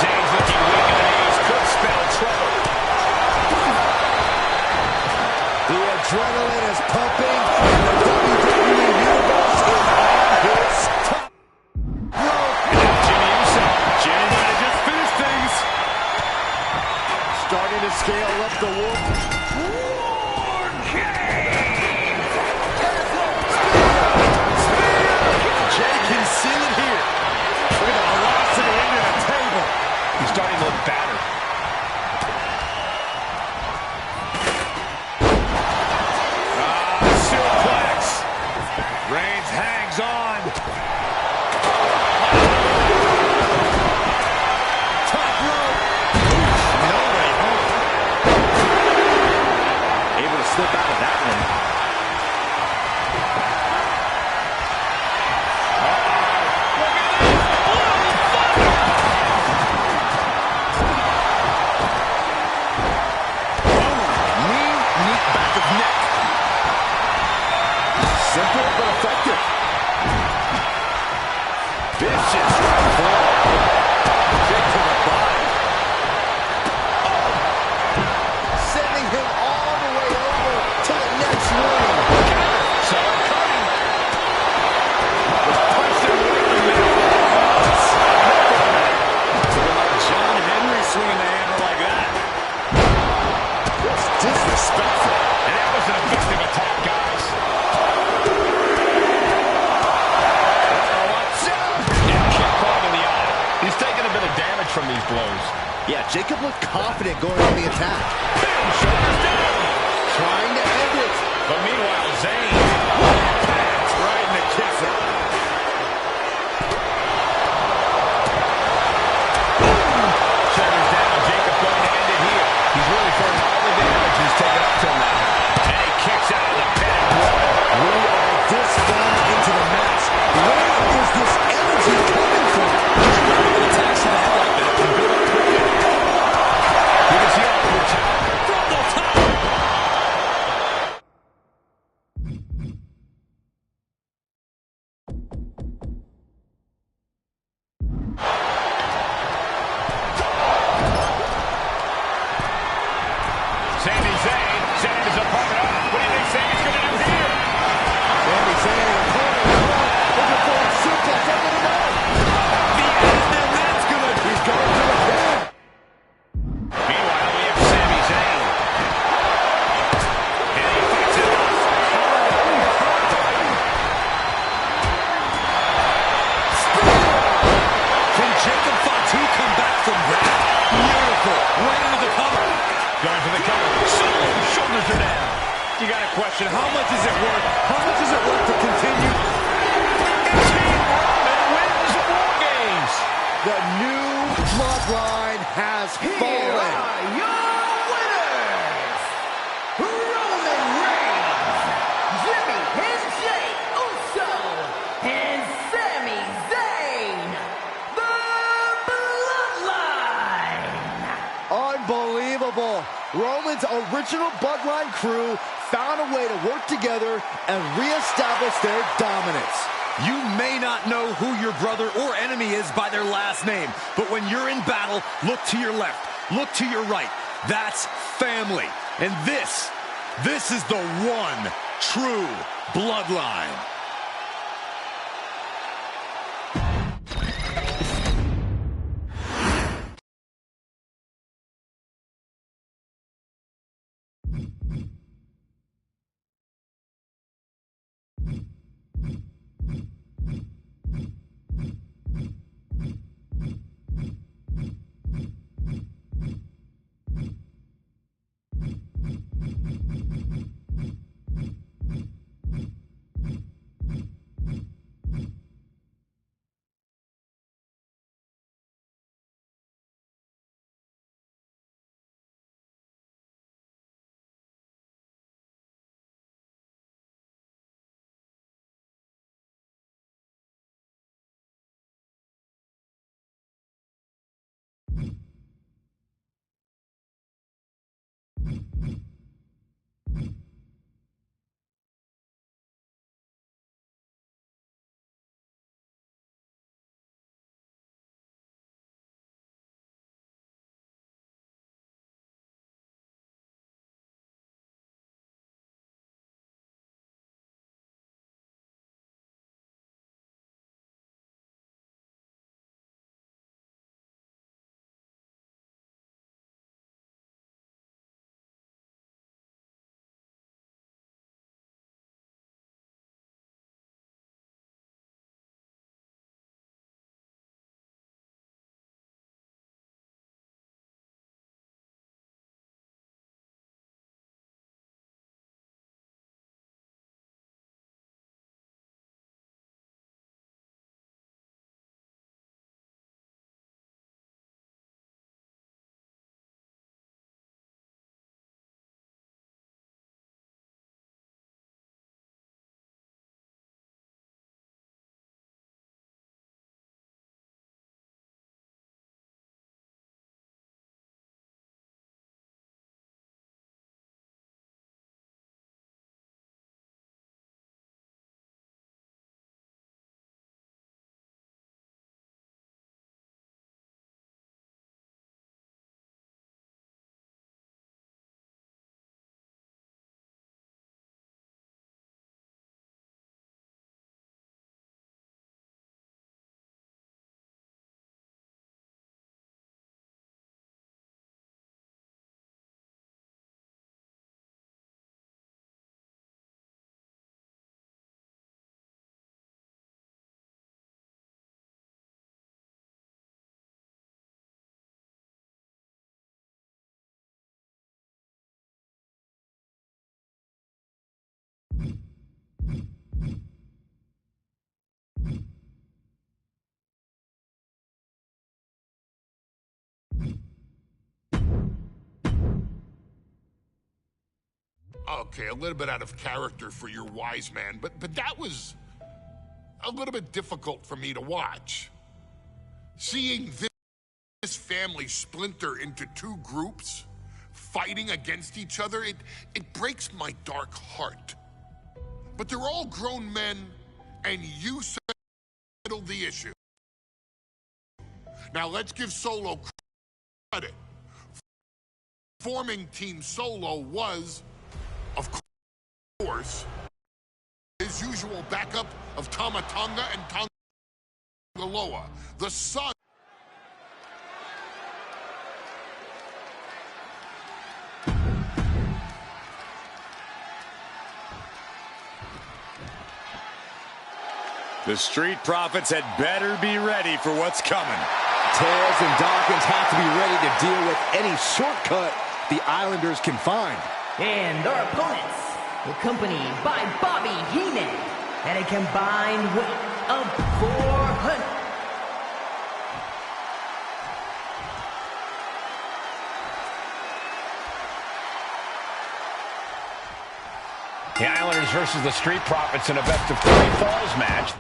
Zayn's looking weak in the knees. Could spell trouble. The adrenaline is pumping, and the WWE Universe is on his top rope. And now Jimmy himself. Jimmy might have just finished things. Yeah, Jacob looked confident going on the attack. Shoulders down. Trying to end it. But meanwhile, Zayn, that's right in the kisser. Shoulders down. Jacob going to end it here. He's really feeling all the damage he's taken up till now. And he kicks out of the pin. We are this far into the match. Where is this energy coming from? Attacks to the head like that can build up quickly. You can see all the top. From the top. Sami Zayn. Zayn is a partner. What do you think Sami's going to do here? Sami Zayn in the corner. Looking for a suplex. Up in the middle. And that's good. He's going to the pin. Meanwhile, we have Sami Zayn. And he fights it off. Can Jacob Fatu come back from that? Beautiful. Right into the cover. Going for the cover. Shoulders are down. You got to question, how much is it worth? How much is it worth to continue? Team Roman wins War Games. The new bloodline has Here fallen. are your winners, Roman Reigns, Jimmy and Jey Uso, and Sami Zayn, the Bloodline. Unbelievable. Roman's original bloodline crew found a way to work together and reestablish their dominance. You may not know who your brother or enemy is by their last name, but when you're in battle, look to your left, look to your right. That's family. And this is the one true bloodline. Okay, a little bit out of character for your wise man, but that was a little bit difficult for me to watch. Seeing this family splinter into two groups, fighting against each other, it breaks my dark heart. But they're all grown men, and you settled the issue. Now let's give Solo credit. Forming Team Solo was, of course, his usual backup of Tama Tonga and Tongaloa, the son. The Street Profits had better be ready for what's coming. Tails and Dawkins have to be ready to deal with any shortcut the Islanders can find. And our opponents, accompanied by Bobby Heenan, at a combined weight of 400. The Islanders versus the Street Profits in a best-of-3 falls match.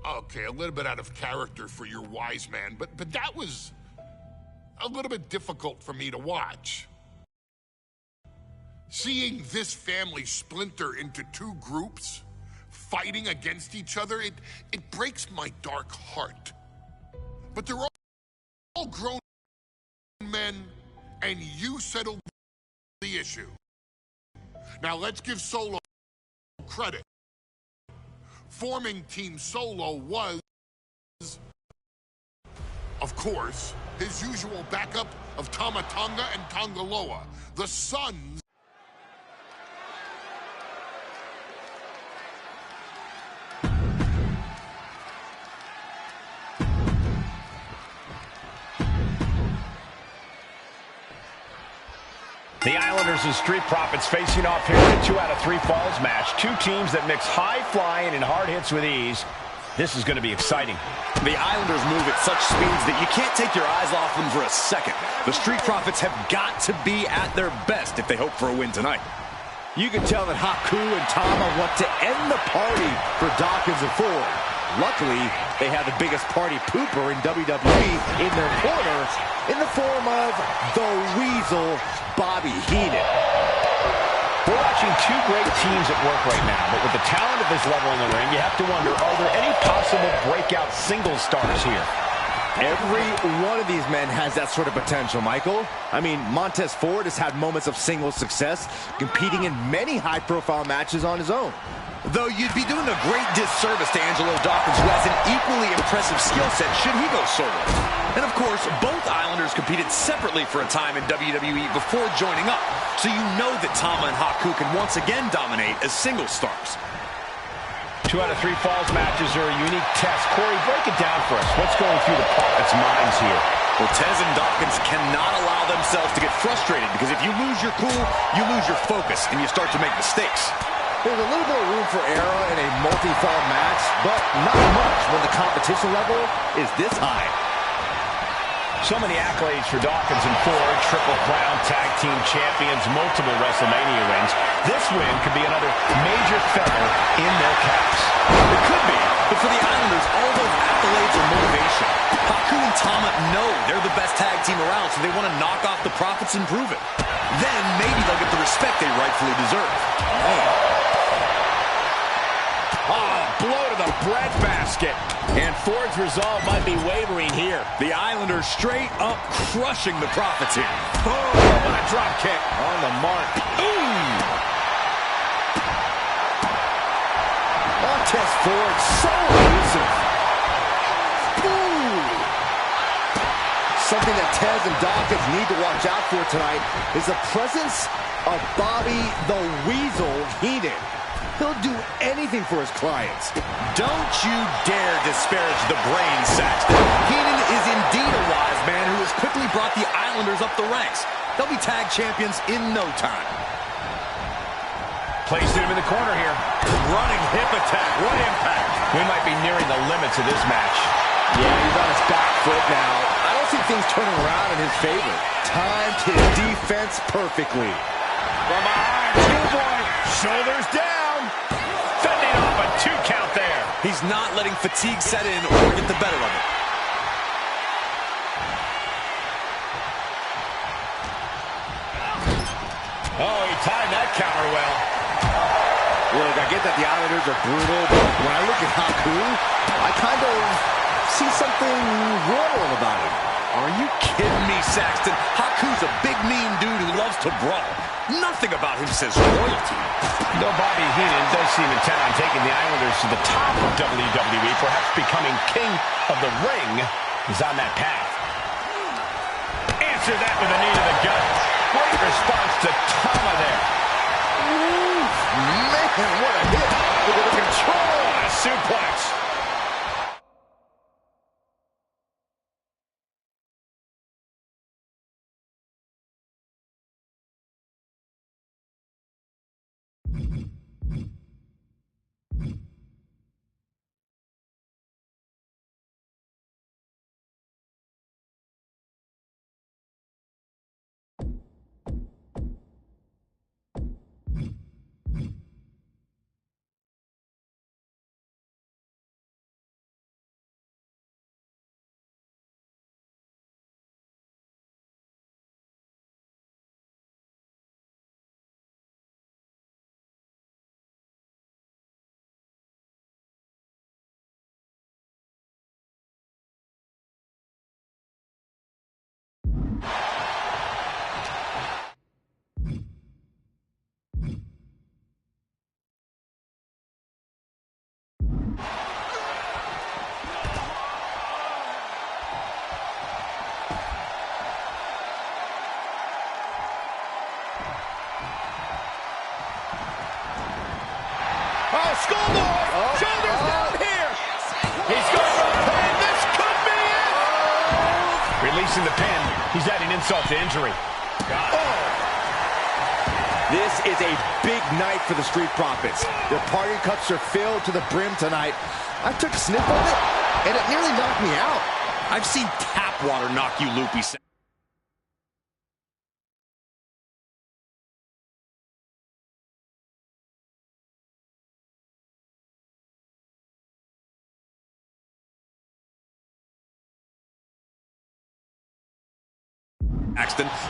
Okay, a little bit out of character for your wise man, but that was a little bit difficult for me to watch. Seeing this family splinter into two groups, fighting against each other, it breaks my dark heart. But they're all grown men, and you settled the issue. Now let's give Solo credit. Forming Team Solo was, of course, his usual backup of Tama Tonga and Tongaloa, the sons. The Islanders and Street Profits facing off here in a 2 out of 3 falls match. Two teams that mix high flying and hard hits with ease. This is going to be exciting. The Islanders move at such speeds that you can't take your eyes off them for a second. The Street Profits have got to be at their best if they hope for a win tonight. You can tell that Haku and Tama want to end the party for Dawkins and Ford. Luckily, they have the biggest party pooper in WWE in their corner in the form of the Weasel, Bobby Heenan. We're watching two great teams at work right now, but with the talent of this level in the ring, you have to wonder, are there any possible breakout single stars here? Every one of these men has that sort of potential, Michael. I mean, Montez Ford has had moments of single success, competing in many high-profile matches on his own. Though you'd be doing a great disservice to Angelo Dawkins, who has an equally impressive skill set should he go solo. And of course, both Islanders competed separately for a time in WWE before joining up, so you know that Tama and Haku can once again dominate as single stars. 2 out of 3 falls matches are a unique test. Corey, break it down for us. What's going through the Profits' minds here? Well, Tez and Dawkins cannot allow themselves to get frustrated, because if you lose your cool, you lose your focus, and you start to make mistakes. There's a little bit of room for error in a multi-fall match, but not much when the competition level is this high. So many accolades for Dawkins and Ford. Triple Crown Tag Team Champions, multiple WrestleMania wins. This win could be another major feather in their caps. It could be, but for the Islanders, all those accolades are motivation. Haku and Tama know they're the best tag team around, so they want to knock off the Profits and prove it. Then maybe they'll get the respect they rightfully deserve. Blow to the breadbasket. And Ford's resolve might be wavering here. The Islanders straight up crushing the Profits here. Oh, what a drop kick. On the mark. Montez Ford, so elusive. Something that Tez and Dawkins need to watch out for tonight is the presence of Bobby the Weasel Heenan. He'll do anything for his clients. Don't you dare disparage the brain, Saxton. Heenan is indeed a wise man who has quickly brought the Islanders up the ranks. They'll be tag champions in no time. Placed him in the corner here. Running hip attack. What impact. We might be nearing the limits of this match. Yeah, he's on his back foot now. I don't see things turning around in his favor. Timed his defense perfectly. From behind, 2-point. Shoulders down. Fending off a 2 count there. He's not letting fatigue set in or get the better of it. Oh, he timed that counter well. Look, I get that the Islanders are brutal, but when I look at Haku, I kind of see something royal about him. Are you kidding me, Saxton? Haku's a big, mean dude who loves to brawl. Nothing about him says royalty. Though Bobby Heenan does seem intent on taking the Islanders to the top of WWE, perhaps becoming king of the ring, is on that path. Answer that with a knee to the gut. Great response to Tama there. Man, what a hit. Look at the control. A suplex. Scoreboard! Shoulders down here! He's going for the pin! This could be it! Releasing the pin. He's adding insult to injury. This is a big night for the Street Profits. Their party cups are filled to the brim tonight. I took a sniff of it, and it nearly knocked me out. I've seen tap water knock you loopy.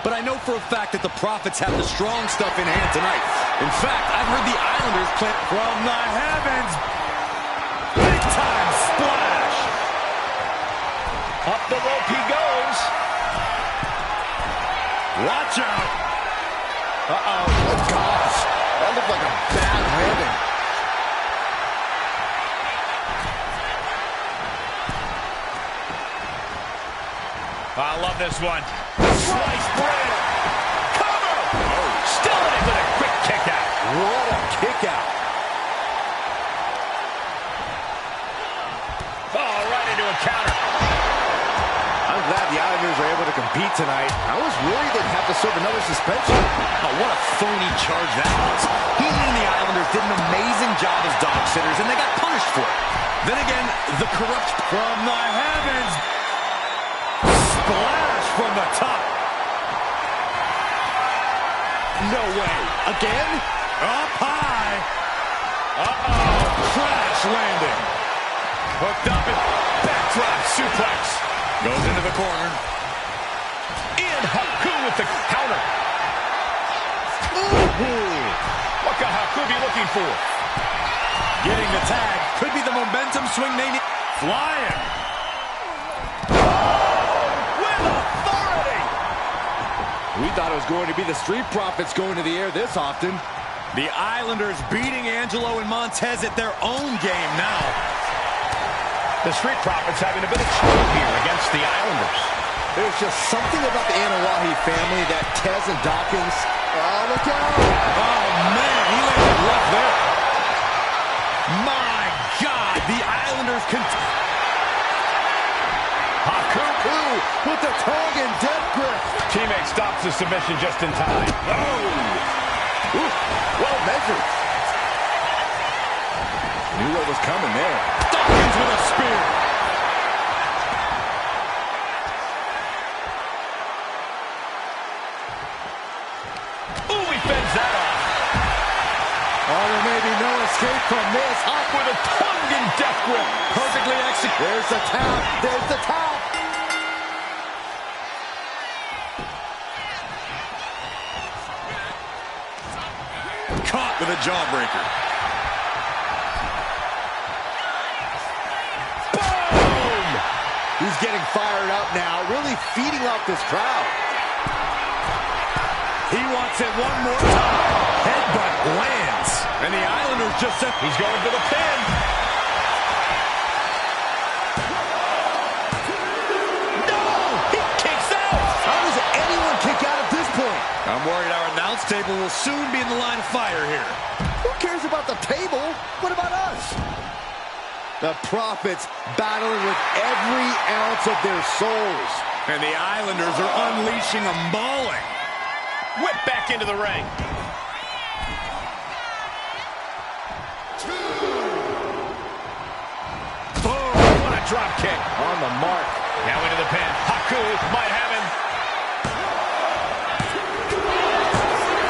But I know for a fact that the Profits have the strong stuff in hand tonight. In fact, I've heard the Islanders play from the heavens. Big time splash. Up the rope he goes. Watch out. Uh-oh. Oh, gosh. That looked like a bad landing. I love this one. Sliced bread. Cover. Oh, still in it with a quick kick out. What a kick out. Oh, right into a counter. I'm glad the Islanders are able to to compete tonight. I was worried they'd have to serve another suspension. Oh, what a phony charge that was. He and the Islanders did an amazing job as dog sitters, and they got punished for it. Then again, the corrupt from the heavens. Splash from the top. No way. Again? Up high. Uh-oh. Crash landing. Hooked up and backdrop suplex. Goes into the corner. And Haku with the counter. Ooh. What could Haku be looking for? Getting the tag. Could be the momentum swing they need. Flying. With authority. We thought it was going to be the Street Profits going to the air this often. The Islanders beating Angelo and Montez at their own game now. The Street Profits having a bit of trouble here against the Islanders. There's just something about the Anawahi family that Tez and Dawkins... Oh, look out! Oh, man, he landed rough there. My God, the Islanders can... Haku with the tongue and death grip. Teammate stops the submission just in time. Oh! Ooh, well measured. Knew what was coming there. Dawkins with a spear. Ooh, he fends that off. Oh, there may be no escape from this. Up with a tongue and death grip. Perfectly executed. There's the tap. There's the tap. Caught with a jawbreaker. Boom! He's getting fired up now, really feeding off this crowd. He wants it one more time. Headbutt lands. And the Islanders just said He's going for the pin. no! He kicks out. How does anyone kick out at this point? I'm worried our announce table will soon be in the line of fire here. Who cares about the table? What about us? The Profits battling with every ounce of their souls. And the Islanders are unleashing a mauling. Whip back into the ring. Boom! What a drop kick. On the mark. Now into the pin. Haku might have him.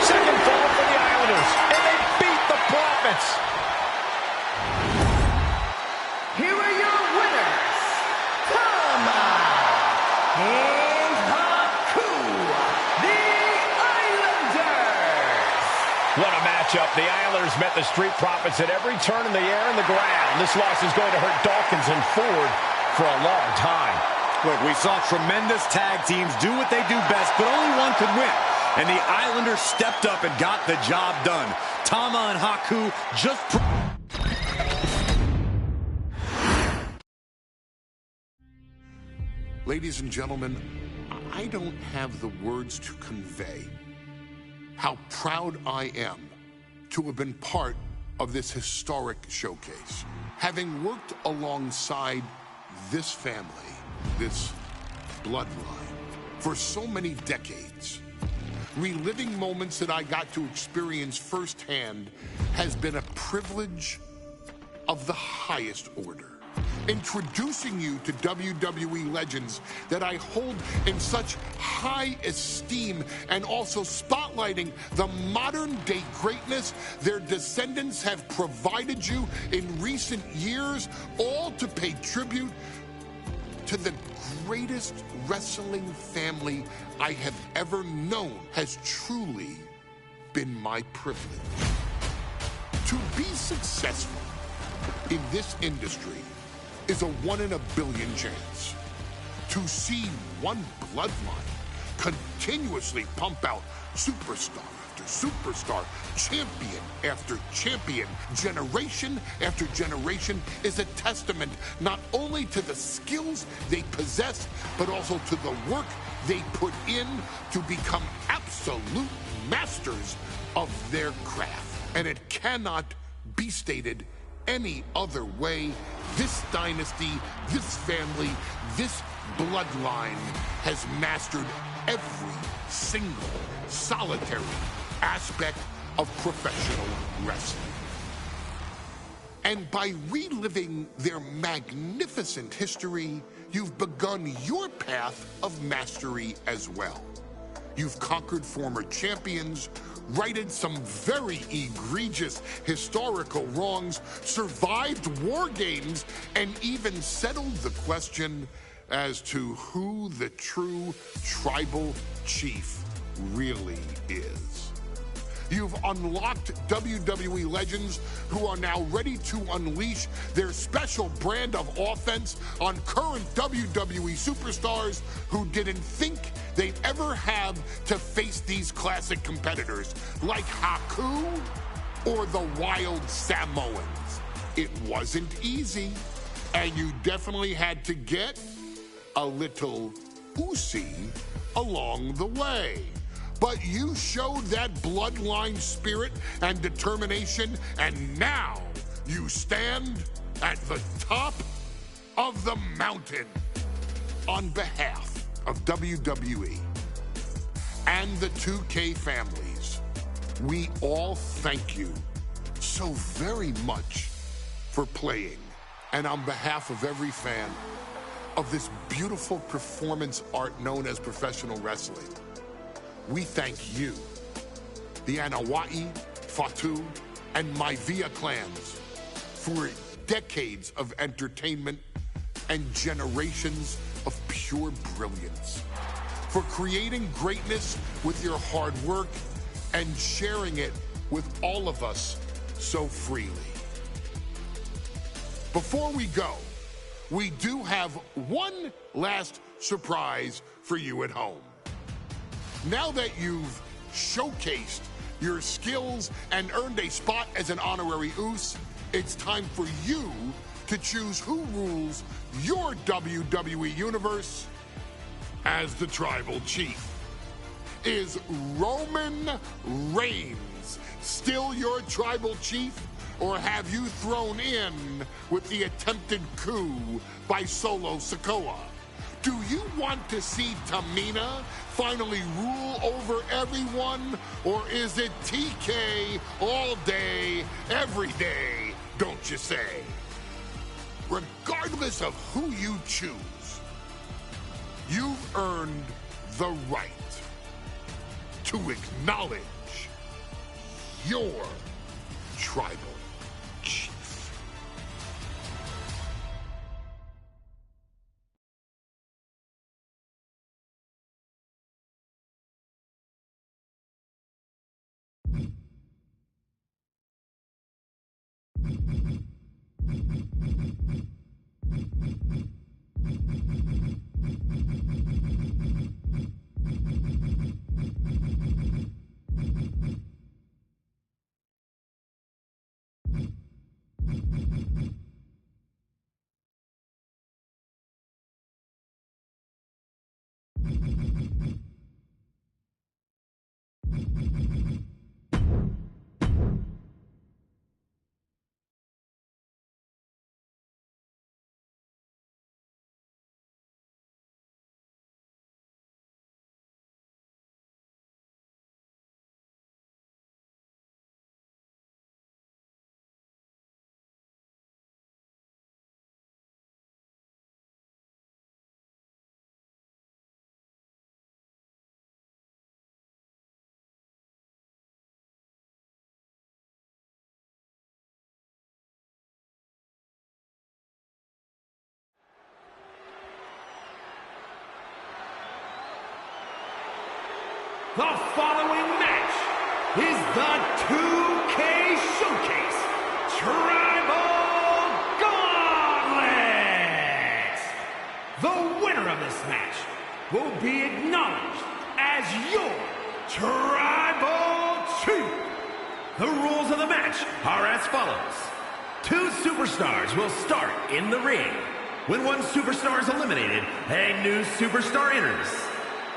Second fall for the Islanders. And they beat the Profits. Here are your winners. Come on. And Haku, the Islanders. What a matchup. The Islanders met the Street Profits at every turn in the air and the ground. This loss is going to hurt Dawkins and Ford for a long time. Look, we saw tremendous tag teams do what they do best, but only one could win. And the Islanders stepped up and got the job done. Tama and Haku just... Ladies and gentlemen, I don't have the words to convey how proud I am to have been part of this historic showcase. Having worked alongside this family, this bloodline, for so many decades, reliving moments that I got to experience firsthand has been a privilege of the highest order. Introducing you to WWE legends that I hold in such high esteem, and also spotlighting the modern day greatness their descendants have provided you in recent years, all to pay tribute to the greatest wrestling family I have ever known, has truly been my privilege. To be successful in this industry is a 1 in a billion chance. To see one bloodline continuously pump out superstar after superstar, champion after champion, generation after generation, is a testament not only to the skills they possess, but also to the work they put in to become absolute masters of their craft. And it cannot be stated any other way. This dynasty, this family, this bloodline has mastered every single solitary aspect of professional wrestling. And by reliving their magnificent history, you've begun your path of mastery as well. You've conquered former champions, righted some very egregious historical wrongs, survived war games, and even settled the question as to who the true tribal chief really is. You've unlocked WWE legends who are now ready to unleash their special brand of offense on current WWE superstars who didn't think they'd ever have to face these classic competitors like Haku or the Wild Samoans. It wasn't easy, and you definitely had to get a little oozy along the way. But you showed that bloodline spirit and determination, and now you stand at the top of the mountain. On behalf of WWE and the 2K families, we all thank you so very much for playing. And on behalf of every fan of this beautiful performance art known as professional wrestling, we thank you, the Anawa'i, Fatu, and Maivia clans, for decades of entertainment and generations of pure brilliance, for creating greatness with your hard work and sharing it with all of us so freely. Before we go, we do have one last surprise for you at home. Now that you've showcased your skills and earned a spot as an honorary Oos, it's time for you to choose who rules your WWE Universe as the Tribal Chief. Is Roman Reigns still your Tribal Chief, or have you thrown in with the attempted coup by Solo Sikoa? Do you want to see Tamina finally rule over everyone, or is it TK all day, every day, don't you say? Regardless of who you choose, you've earned the right to acknowledge your tribal chief. The following match is the 2K Showcase Tribal Gauntlet. The winner of this match will be acknowledged as your Tribal Chief. The rules of the match are as follows. 2 superstars will start in the ring. When one superstar is eliminated, a new superstar enters.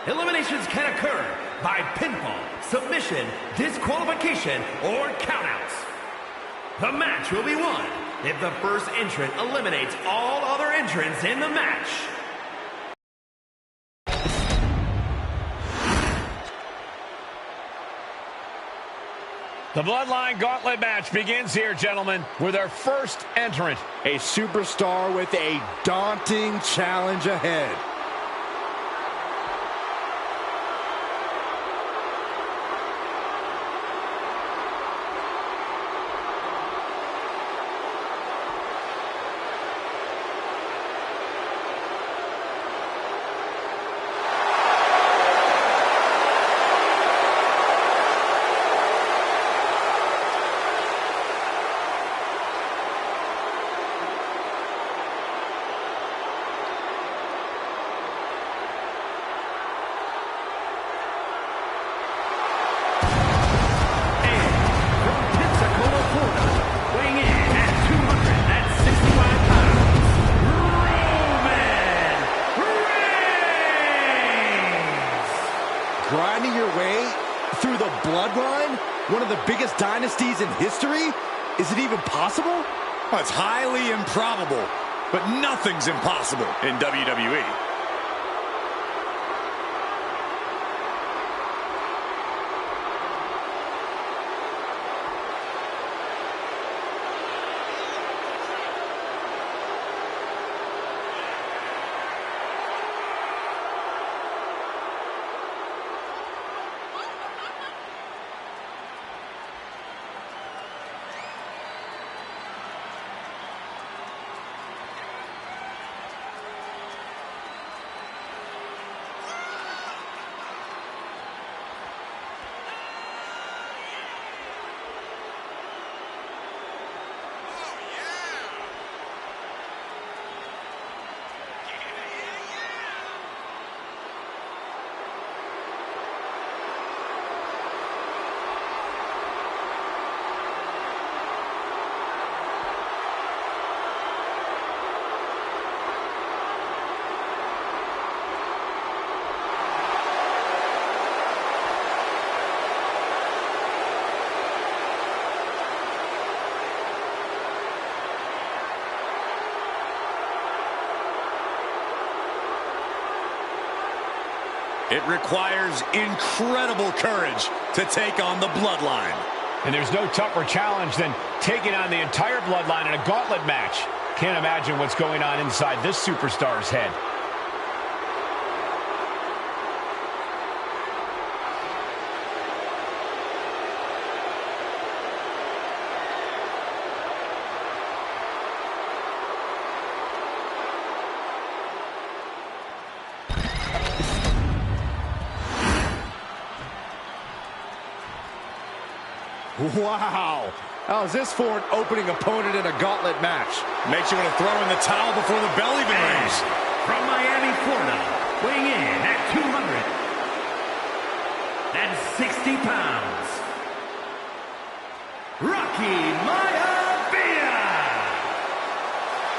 Eliminations can occur by pinfall, submission, disqualification, or countouts. The match will be won if the first entrant eliminates all other entrants in the match. The Bloodline Gauntlet match begins here, gentlemen, with our first entrant. A superstar with a daunting challenge ahead. Grinding your way through the Bloodline, one of the biggest dynasties in history? Is it even possible? Well, it's highly improbable, but nothing's impossible in WWE. It requires incredible courage to take on the Bloodline. And there's no tougher challenge than taking on the entire Bloodline in a gauntlet match. Can't imagine what's going on inside this superstar's head. Wow. How's this for an opening opponent in a gauntlet match? Makes you want to throw in the towel before the bell even rings. From Miami, Florida, weighing in at 260 pounds, Rocky Maivia.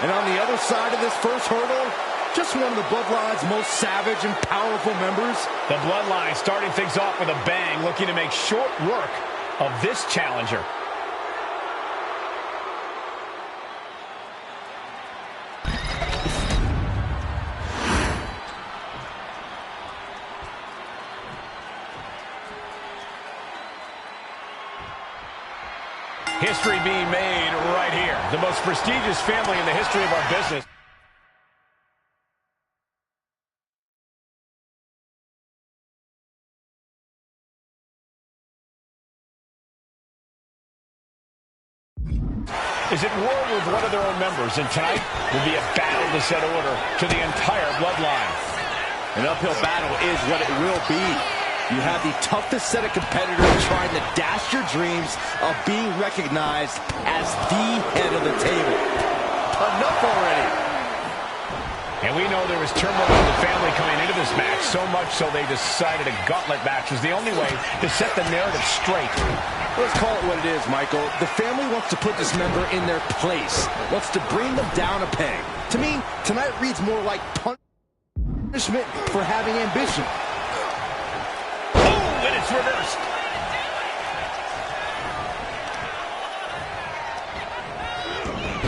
And on the other side of this first hurdle, just one of the Bloodline's most savage and powerful members. The Bloodline starting things off with a bang, looking to make short work of this challenger. History being made right here. The most prestigious family in the history of our business. Is at war with one of their own members, and tonight will be a battle to set order to the entire Bloodline. An uphill battle is what it will be. You have the toughest set of competitors trying to dash your dreams of being recognized as the head of the table. Enough already. And we know there was turmoil in the family coming into this match, so much so they decided a gauntlet match was the only way to set the narrative straight. Let's call it what it is, Michael. The family wants to put this member in their place, wants to bring them down a peg. To me, tonight reads more like punishment for having ambition. Oh, and it's reversed.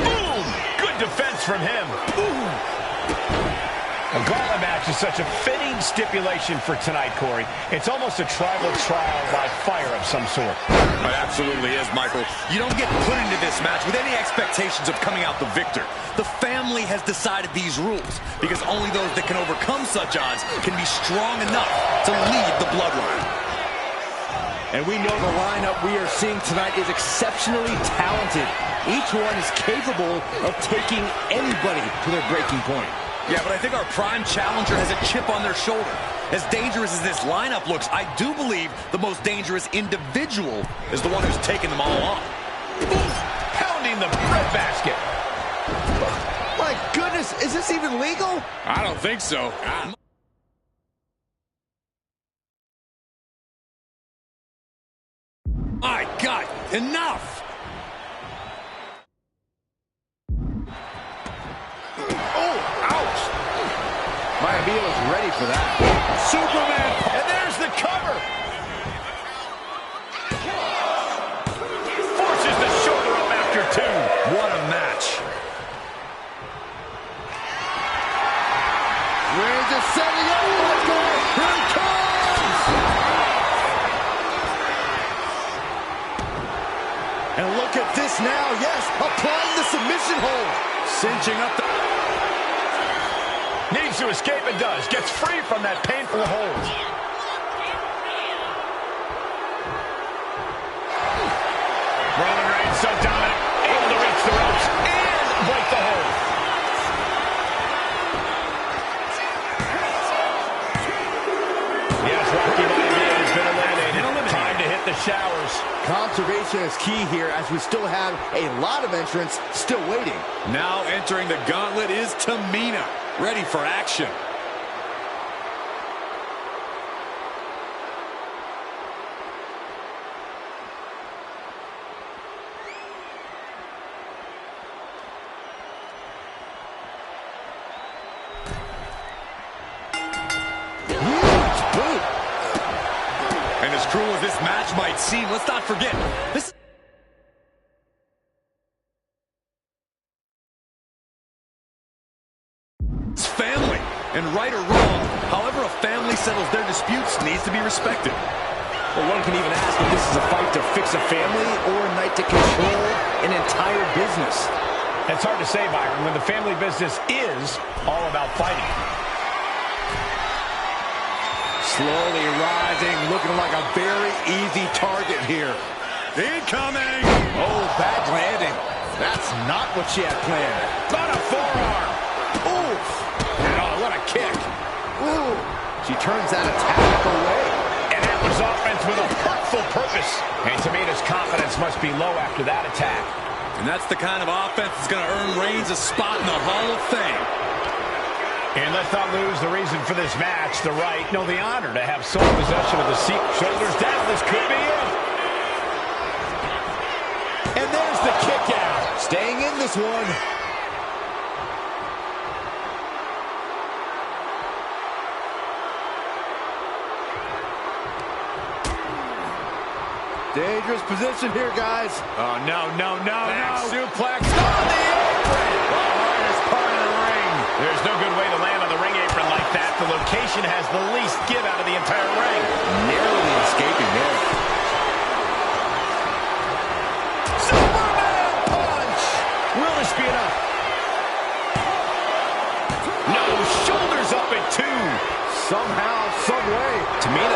Boom! Good defense from him. Boom! A gauntlet match is such a fitting stipulation for tonight, Corey. It's almost a tribal trial by fire of some sort. It absolutely is, Michael. You don't get put into this match with any expectations of coming out the victor. The family has decided these rules because only those that can overcome such odds can be strong enough to lead the bloodline. And we know the lineup we are seeing tonight is exceptionally talented. Each one is capable of taking anybody to their breaking point. Yeah, but I think our prime challenger has a chip on their shoulder. As dangerous as this lineup looks, I do believe the most dangerous individual is the one who's taken them all on. Pounding the breadbasket. My goodness, is this even legal? I don't think so. My God, enough! Maivia was ready for that. Superman, and there's the cover. Forces the shoulder up after two. What a match. Reigns is setting up. Here it comes. And look at this now. Yes, applying the submission hold. Cinching up the... Needs to escape and does. Gets free from that painful hold. Roman Reigns so dominant. Able to reach the ropes and break the hold. Yes, Rocky Maivia has been eliminated. Time to hit the showers. Conservation is key here as we still have a lot of entrants still waiting. Now entering the gauntlet is Tamina, ready for action. Huge boot. And as cruel as this match might seem, let's not forget, this is family. And right or wrong, however a family settles their disputes needs to be respected. Well, one can even ask if this is a fight to fix a family or a night to control an entire business. It's hard to say, Byron, when the family business is all about fighting. Slowly rising, looking like a very easy target here. Incoming! Oh, bad landing. That's not what she had planned. On a forearm. Oof. And oh, what a kick. Ooh. She turns that attack away. And that was offense with a hurtful purpose. And Tamina's confidence must be low after that attack. And that's the kind of offense that's going to earn Reigns a spot in the Hall of Fame. And let's not lose the reason for this match, the right, no, the honor to have sole possession of the seat. Shoulders down, this could be it. And there's the kick out. Staying in this one. Dangerous position here, guys. Oh, no. Suplex on the apron. The hardest part of the ring. There's no good way to land on the ring apron like that. The location has the least give out of the entire ring. Narrowly escaping there. Superman punch! Will this be enough? No, shoulders up at two. Somehow, some way. Tamina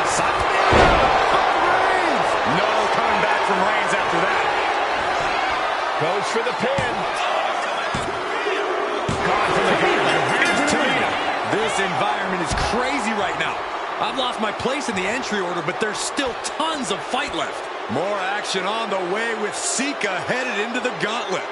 no coming back from Reigns after that. Goes for the pin. Gone from the corner. Here's Tamina. This environment is crazy right now. I've lost my place in the entry order, but there's still tons of fight left. More action on the way with Sika headed into the gauntlet.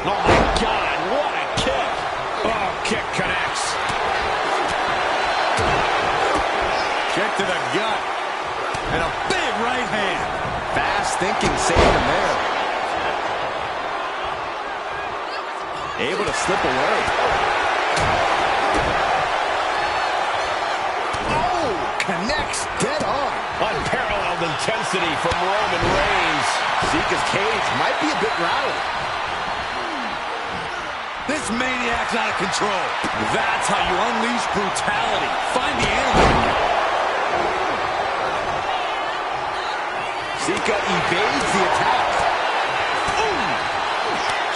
Oh, my God, what a kick. Oh, kick connects. Kick to the gut. And a big right hand. Fast thinking saved him there. Able to slip away. connects dead on. Unparalleled intensity from Roman Reigns. Sika's cage might be a bit rattled. This maniac's out of control. That's how you unleash brutality. Find the animal. Sika evades the attack. Ooh.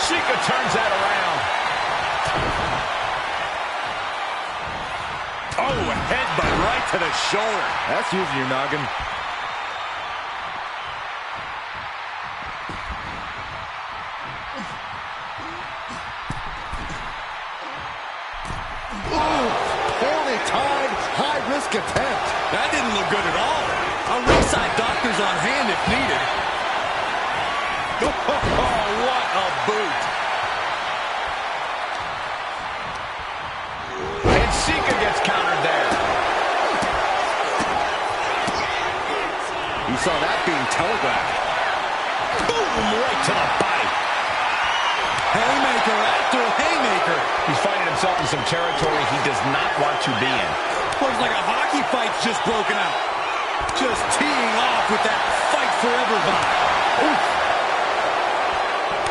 Sika turns that around. Oh, headbutt right to the shoulder. That's using your noggin. Poorly timed, high-risk attempt. That didn't look good at all. A ringside doctor's on hand if needed. Oh, what a boot. And Sika gets countered there. You saw that being telegraphed. Boom, right to the body. Haymaker after haymaker. He's finding himself in some territory he does not want to be in. Looks like a hockey fight's just broken out. Just teeing off with that fight forever vibe. Oof.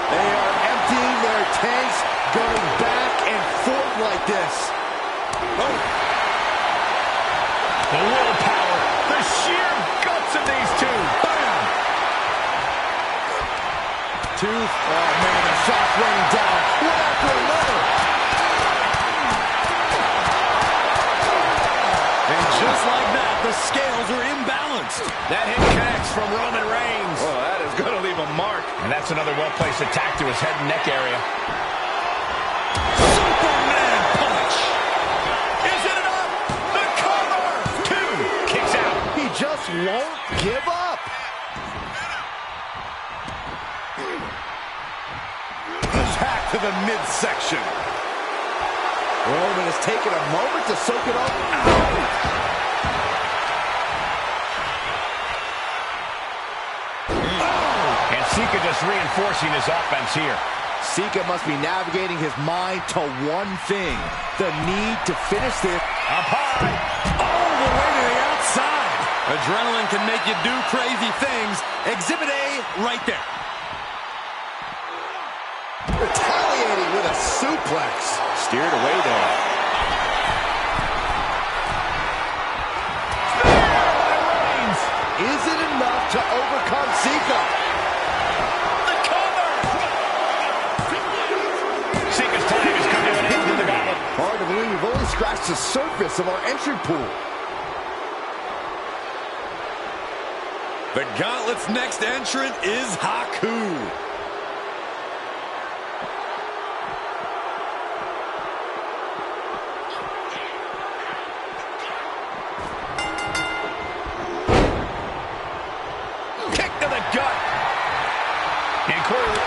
They are emptying their tanks, going back and forth like this. Oh. The willpower, the sheer guts of these two. Bam! Tooth. Oh, man, the shot raining down. One after another. And just like that, the scales are imbalanced. That hit connects from Roman Reigns. Oh, that is going to leave a mark. And that's another well-placed attack to his head and neck area. Superman punch. Is it enough? The cover! 2. Kicks out. He just won't give up. Attack to the midsection. Roman has taken a moment to soak it up. And Sika just reinforcing his offense here. Sika must be navigating his mind to one thing, the need to finish this. Up high. All the way to the outside. Adrenaline can make you do crazy things. Exhibit A right there. Retaliating with a suplex. Steered away there. Is it enough to overcome Sika? The cover! Sika's time has come to an end in the gauntlet. Hard to believe we've only scratched the surface of our entry pool. The gauntlet's next entrant is Haku.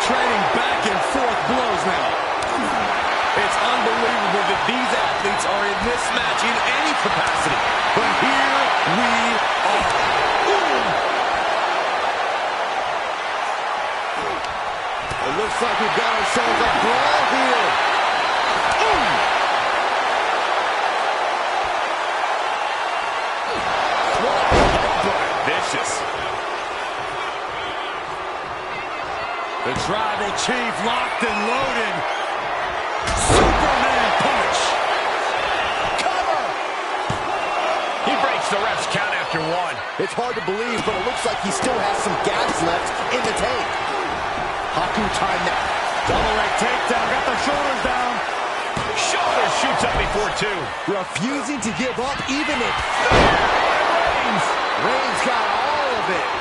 Trading back and forth blows now. It's unbelievable that these athletes are in this match in any capacity. But here we are. It looks like we've got ourselves a brawl here. Vicious. The tribal chief locked and loaded. Superman punch. Cover! He breaks the ref's count after 1. It's hard to believe, but it looks like he still has some gas left in the tank. Haku timed that. Double leg takedown. Got the shoulders down. Shoulder shoots up before 2. Refusing to give up even if Reigns. Reigns got all of it.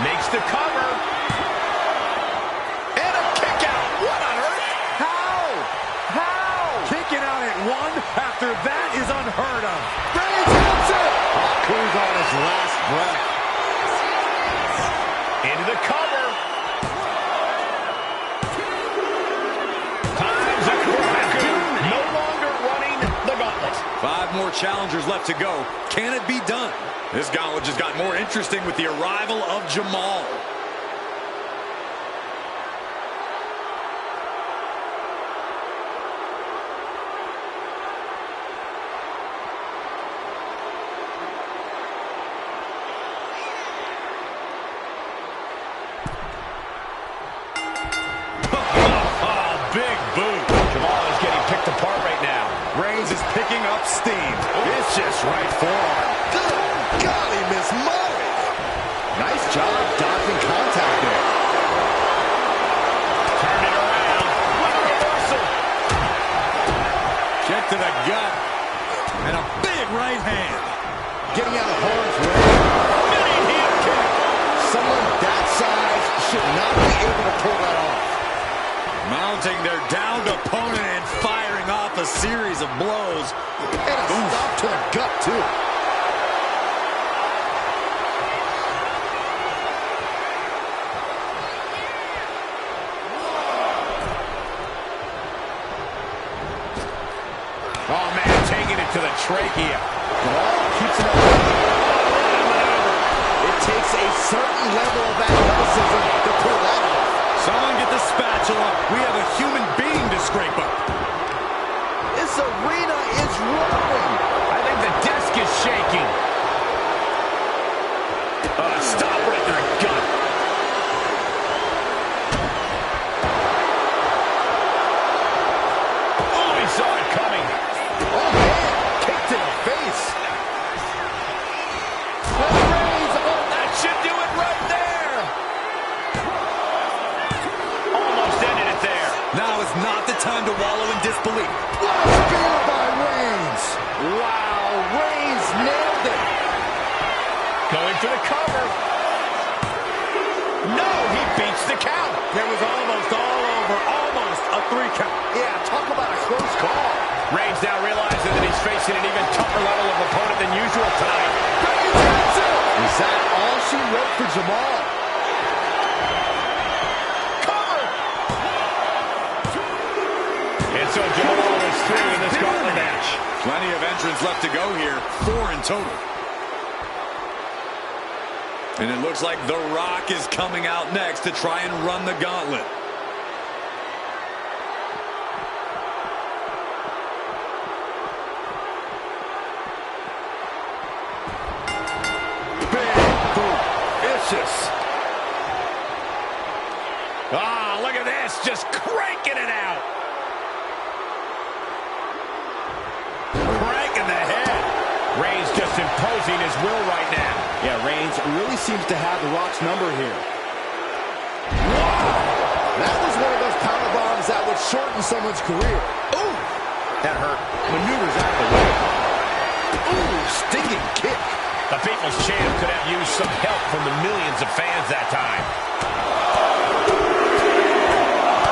Makes the cover. And a kick out. What on earth? How? Kicking out at 1 after that is unheard of. Reigns hits it. Haku's on his last breath. Into the cover. Time's up for Haku. No longer running the gauntlet. 5 more challengers left to go. Can it be done? This gauntlet just got more interesting with the arrival of Jamal. Reigns. Vicious right forearm. Good golly, Miss Molly. Nice job dodging contact there. Turn it around with a reversal. Kick to the gut. And a big right hand. Getting out of harm's way. Mini heel kick. Someone that size should not be able to pull that off. Mounting their downed opponent and firing off a series of blows. And a stop to the gut, too. Oh, man, taking it to the trachea. Keeps it up. It takes a certain level of athleticism to pull that off. Someone get the spatula. We have a human being to scrape up. This arena is roaring. I think the desk is shaking. Stop right there, gut. Oh, he saw it coming. Oh, man. Kick to the face. Reigns. Oh, That should do it right there. Almost ended it there. Now is not the time to wallow in disbelief. what a spear by Reigns. Wow, Reigns nailed it. Going for the cover. No, he beats the count. It was almost all over. Almost a 3 count. Yeah, talk about a close call. Reigns now realizing that he's facing an even tougher level of opponent than usual tonight. Reigns hits it. Is that all she wrote for Jamal? Cover! And so Jamal is through in this gauntlet match. Plenty of entrants left to go here. 4 in total. And it looks like The Rock is coming out next to try and run the gauntlet. Big boot. Vicious. Ah, look at this, just cranking it out. Cranking the head. Reigns just imposing his will right now. Yeah, Reigns really seems to have The Rock's number here. That was one of those power bombs that would shorten someone's career. Ooh! That hurt. Maneuvers out the way. Ooh, stinging kick. The People's Champ could have used some help from the millions of fans that time.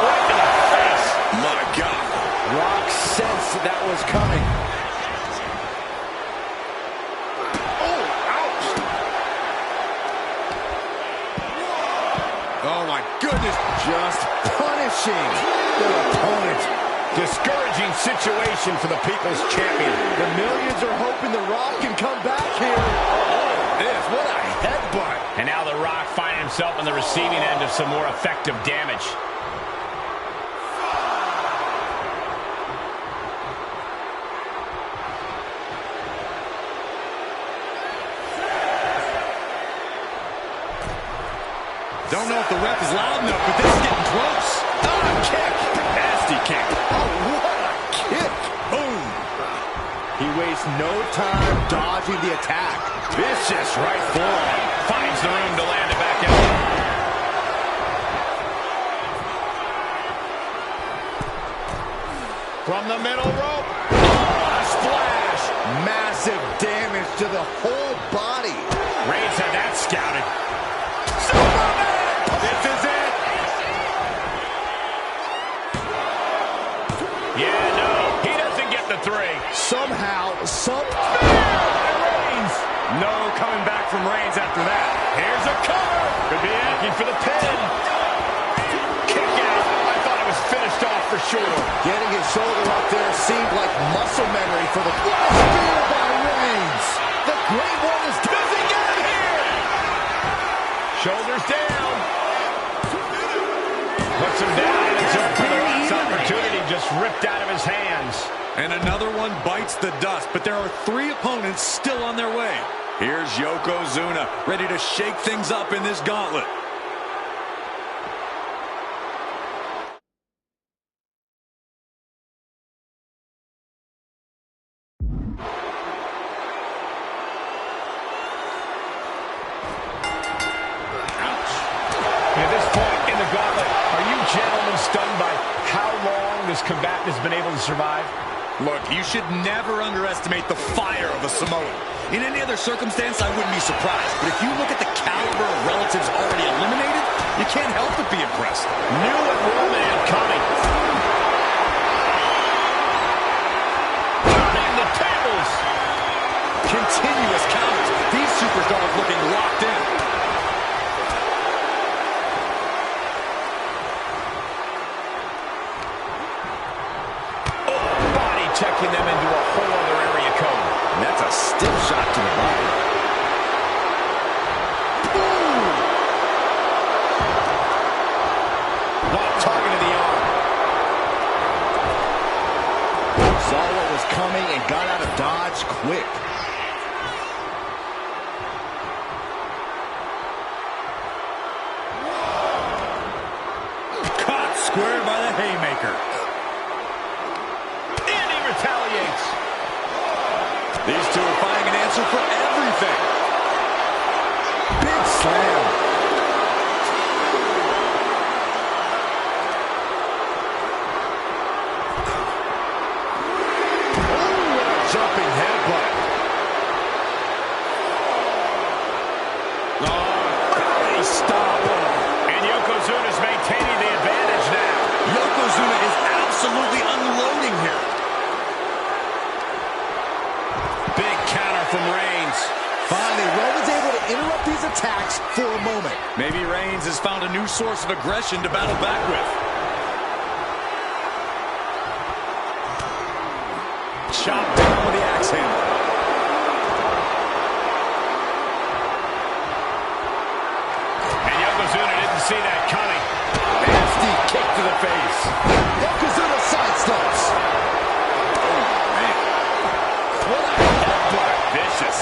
Right in the face. My God. Rock sensed that was coming. Oh, my goodness. Just punishing their opponent. Discouraging situation for the People's Champion. The millions are hoping The Rock can come back here. Oh, this, what a headbutt. And now The Rock finding himself on the receiving end of some more effective damage. Don't know if the ref is loud enough, but this is getting close. Oh, kick. Nasty kick. Oh, what a kick. Boom. He wastes no time dodging the attack. Vicious right forearm. Finds the room to land it back out. From the middle rope. Oh, a splash. Massive damage to the whole body. Reigns had that scouted. This is it. Yeah, no, he doesn't get the 3. Somehow, Reigns. No coming back from Reigns after that. Here's a cover. Could be looking for the pin. Kick out. I thought it was finished off for sure. Getting his shoulder up there seemed like muscle memory for the spear by Reigns. The Great One is busy getting here. Shoulders down. Puts him down, and so for the Rock's opportunity just ripped out of his hands. And another one bites the dust, but there are 3 opponents still on their way. Here's Yokozuna, ready to shake things up in this gauntlet. little stunned by how long this combatant has been able to survive. Look, you should never underestimate the fire of a Samoan. In any other circumstance, I wouldn't be surprised. But if you look at the caliber of relatives already eliminated, you can't help but be impressed. Knew what Roman had coming. Turning the tables. Continuous counters. These superstars looking locked in. Checking them into a whole other area code. And that's a stiff shot to the body. Ooh. Not target to the arm. Saw what was coming and got out of dodge quick. Caught square by the haymaker. Retaliates. These two are finding an answer for everything. Big slam. Oh, what a jumping headbutt. Oh, body stop. And Yokozuna's maintaining the advantage now. Yokozuna is absolutely unloading here. Big counter from Reigns. Finally, Roman's able to interrupt these attacks for a moment. Maybe Reigns has found a new source of aggression to battle back with. Chopped down with the axe handle. And Yokozuna didn't see that coming. Nasty kick to the face. Yokozuna sidesteps. Oh, man. What a headbutt. Vicious.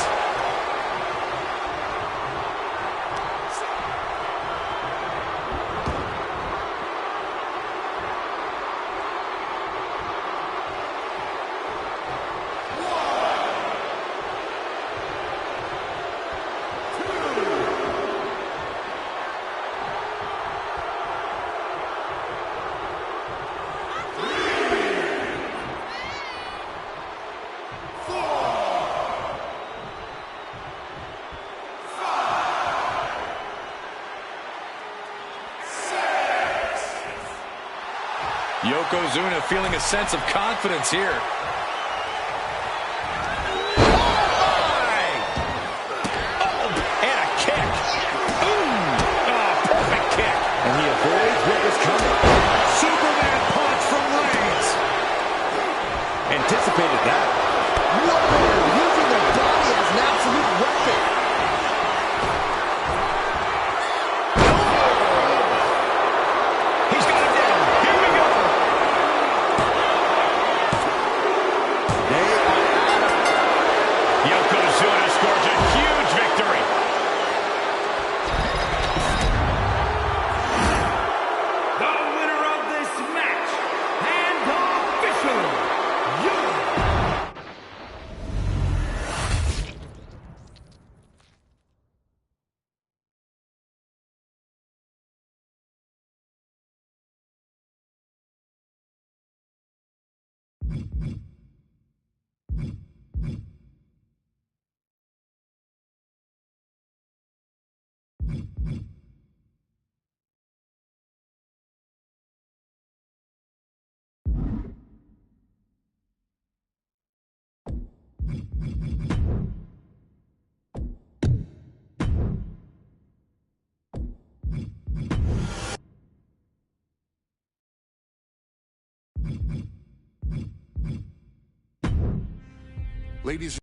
Yokozuna feeling a sense of confidence here. And a kick. Perfect kick. And he avoids what was coming. Superman punch from Reigns. Anticipated that. Whoa! Using their body as an absolute weapon. He's got him down. Here we go. They are out of... Yokozuna scores a huge victory. The winner of this match, and officially, Ladies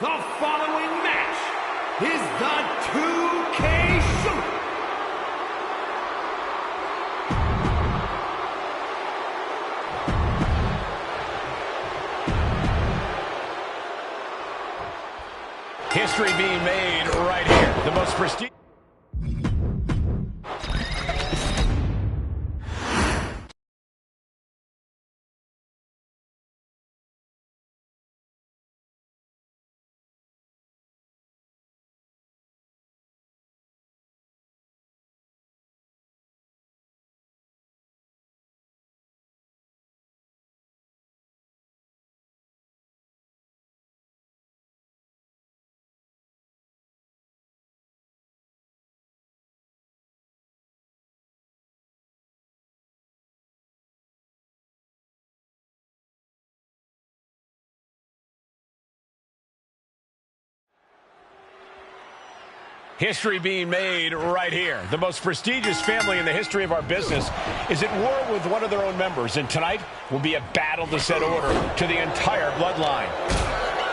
The following match is the 2K Shoot. History being made right here. The most prestigious. History being made right here. The most prestigious family in the history of our business is at war with one of their own members, and tonight will be a battle to set order to the entire bloodline.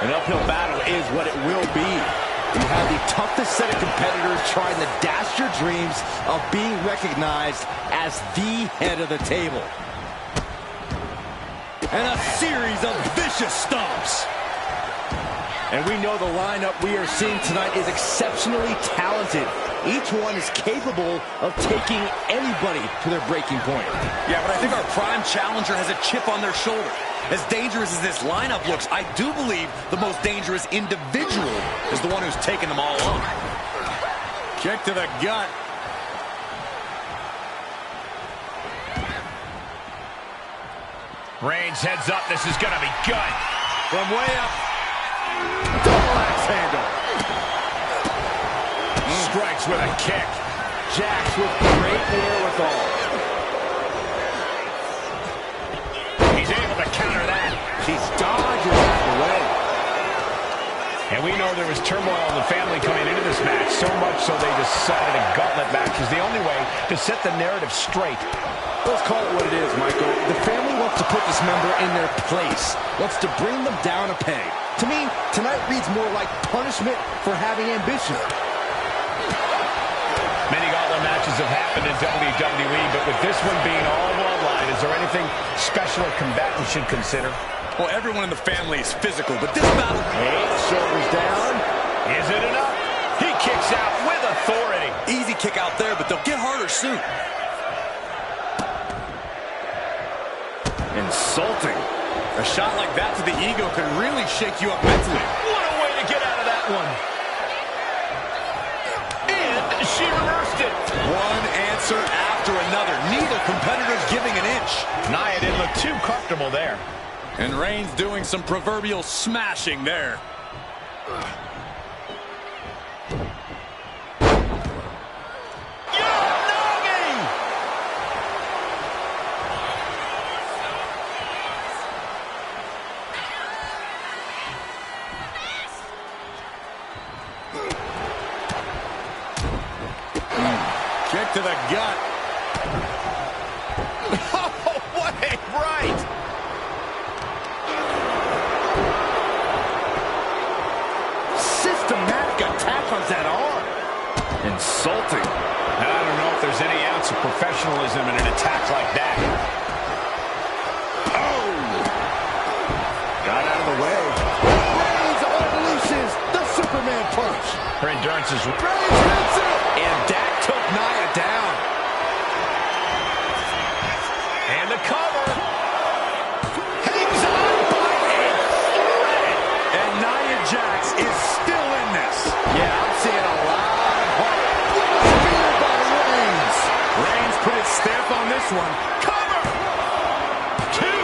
An uphill battle is what it will be. You have the toughest set of competitors trying to dash your dreams of being recognized as the head of the table. And a series of vicious stomps. And we know the lineup we are seeing tonight is exceptionally talented. Each one is capable of taking anybody to their breaking point. Yeah, but I think our prime challenger has a chip on their shoulder. As dangerous as this lineup looks, I do believe the most dangerous individual is the one who's taken them all on. Kick to the gut. Reigns heads up. This is going to be good. From way up. Double axe handle. Strikes with a kick. Jax with great wherewithal. He's able to counter that. She's dodging out of the way. And we know there was turmoil in the family coming into this match, so much so they decided a gauntlet match was the only way to set the narrative straight. Let's call it what it is, Michael. The family wants to put this member in their place, wants to bring them down a peg. To me, tonight reads more like punishment for having ambition. Many gauntlet matches have happened in WWE, but with this one being all bloodline, is there anything special a combatant should consider? Well, everyone in the family is physical, but this battle... Hey, shoulders down. Is it enough? He kicks out with authority. Easy kick out there, but they'll get harder soon. Insulting. A shot like that to the ego can really shake you up mentally. What a way to get out of that one. And she reversed it. One answer after another. Neither competitor's giving an inch. Nia didn't look too comfortable there. And Reigns doing some proverbial smashing there. Kick to the gut. Oh, what a right! Systematic attack on that arm. Insulting. And I don't know if there's any ounce of professionalism in an attack like that. Oh! Got out of the way. Reigns unleashes the Superman punch. Her endurance is... Reigns hits it. And that took Nia down. And the cover. Hangs on by a thread. And Nia Jax is still in this. Yeah, I'm seeing a lot of heart. Spear by Reigns. Reigns put his stamp on this one. Cover. Two.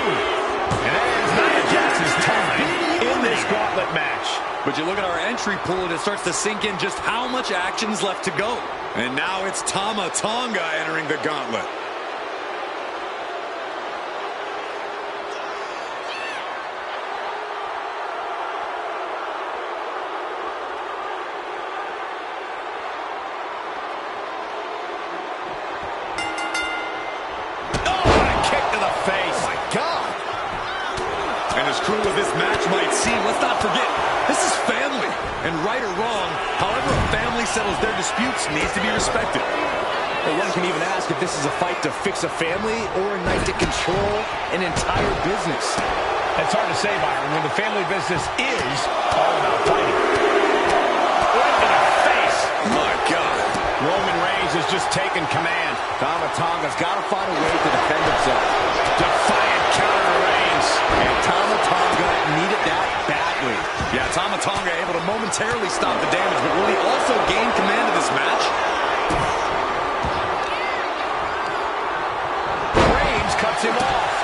And that ends Nia Jax's time in this gauntlet match. But you look at our entry pool and it starts to sink in just how much action is left to go. And now it's Tama Tonga entering the gauntlet. And as cruel as this match might seem, let's not forget, this is family. settles their disputes needs to be respected. Well, one can even ask if this is a fight to fix a family or a night to control an entire business. It's hard to say, Byron, when the family business is all about fighting. Right in the face. My God. Roman Reigns has just taken command. Tama Tonga's got to find a way to defend himself. Defiant counter to Reigns. And Tama Tonga needed that badly. Yeah, Tama Tonga able to momentarily stop the damage, but will he also gain command of this match? Reigns cuts him off.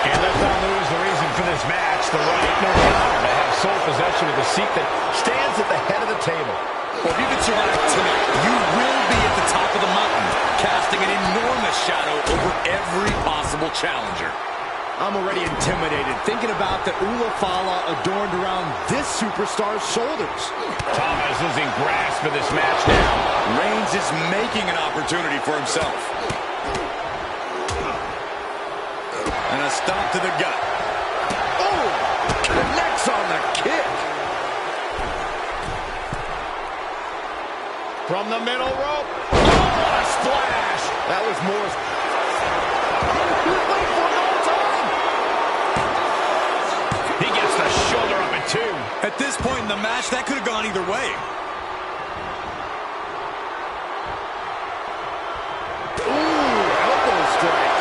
And let's not lose the reason for this match. The right, no counter, to have sole possession of the seat that stands at the head of the table. Well, if you can survive tonight, you will be at the top of the mountain, casting an enormous shadow over every possible challenger. I'm already intimidated thinking about the Ulafala adorned around this superstar's shoulders. Tama is losing grasp of this match now. Reigns is making an opportunity for himself. And a stomp to the gut. Oh, connects on the kick. From the middle rope. Oh, what a splash. That was more. Wait for no time. He gets the shoulder up at 2. At this point in the match, that could have gone either way. Ooh, elbow strike.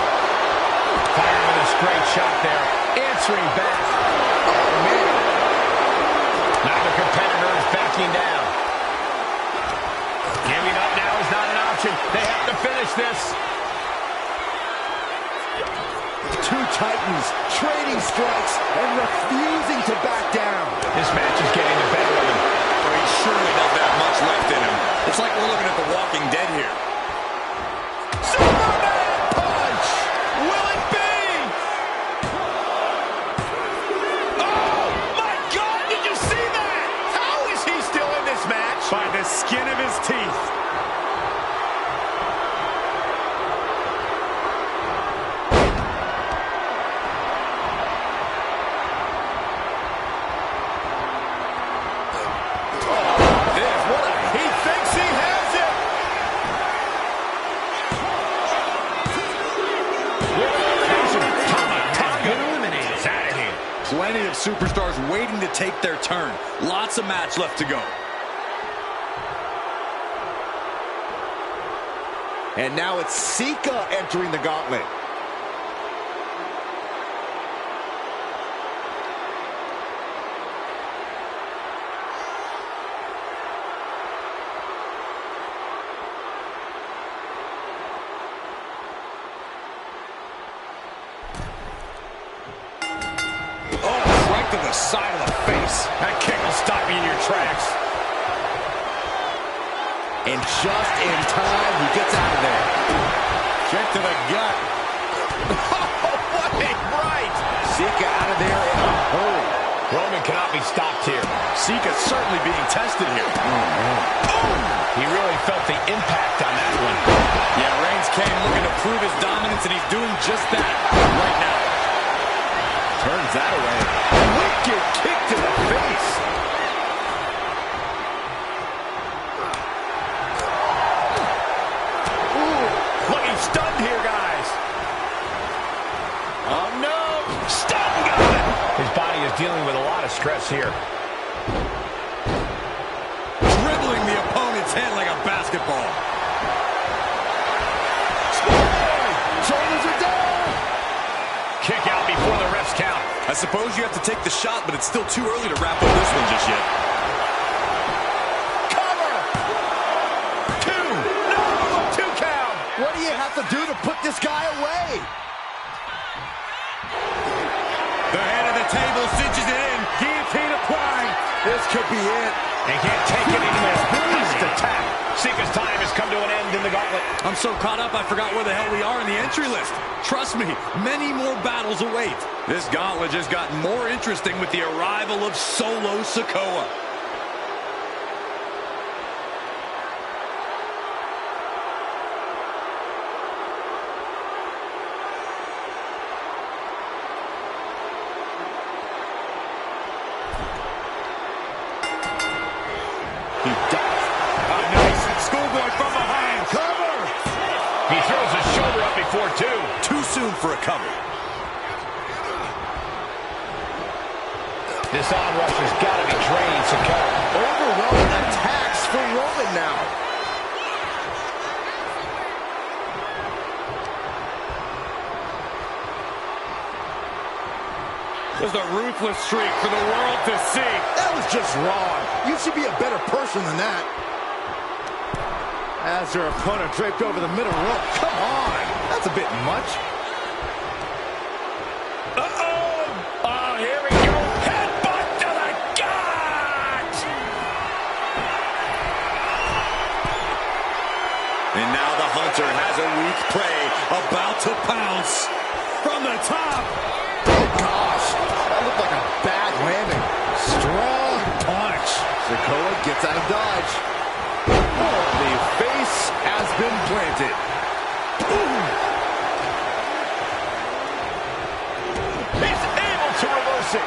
Firing with a straight shot there. Answering back. Oh, man. Now the competitor is backing down. Giving up now is not an option. They have to finish this. Two titans trading strikes and refusing to back down. This match is getting the better of him. Oh, he surely doesn't have much left in him. It's like we're looking at The Walking Dead here. Superman punch! Will it be? Oh, my God, did you see that? How is he still in this match? By the skin of his teeth. Plenty of superstars waiting to take their turn. Lots of match left to go. And now it's Sika entering the gauntlet. To the side of the face. That kick will stop you in your tracks. And just in time, he gets out of there. Kick to the gut. Oh, what a right! Sika out of there in a hurry. Roman cannot be stopped here. Sika's certainly being tested here. He really felt the impact on that one. Yeah, Reigns came looking to prove his dominance, and he's doing just that right now. Turns that away. Wicked kick to the face. Ooh, looking stunned here, guys. Oh, no. Stun gun. His body is dealing with a lot of stress here. Dribbling the opponent's head like a basketball. Shoulders are down. Kick out before the refs count. I suppose you have to take the shot, but it's still too early to wrap up this one just yet. Cover! 2! No! 2 count! What do you have to do to put this guy away? The head of the table cinches it in. Guillotine applied. This could be it. They can't take it anymore. Fast attack. Sika's time has come to an end in the gauntlet. I'm so caught up, I forgot where the hell we are in the entry list. Trust me, many more battles await. This gauntlet just got more interesting with the arrival of Solo Sikoa. He dives for a cover. This onrush has got to be draining Sikoa. Overwhelming attacks for Roman now. There's a ruthless streak for the world to see. That was just wrong. You should be a better person than that. As their opponent draped over the middle rope. Come on. That's a bit much. Uh-oh. Oh, here we go. Headbutt to the gut. And now the Hunter has a weak prey about to pounce from the top. Oh, gosh. That looked like a bad landing. Strong punch. Sikoa gets out of dodge. Oh, the face has been planted. He's able to reverse it.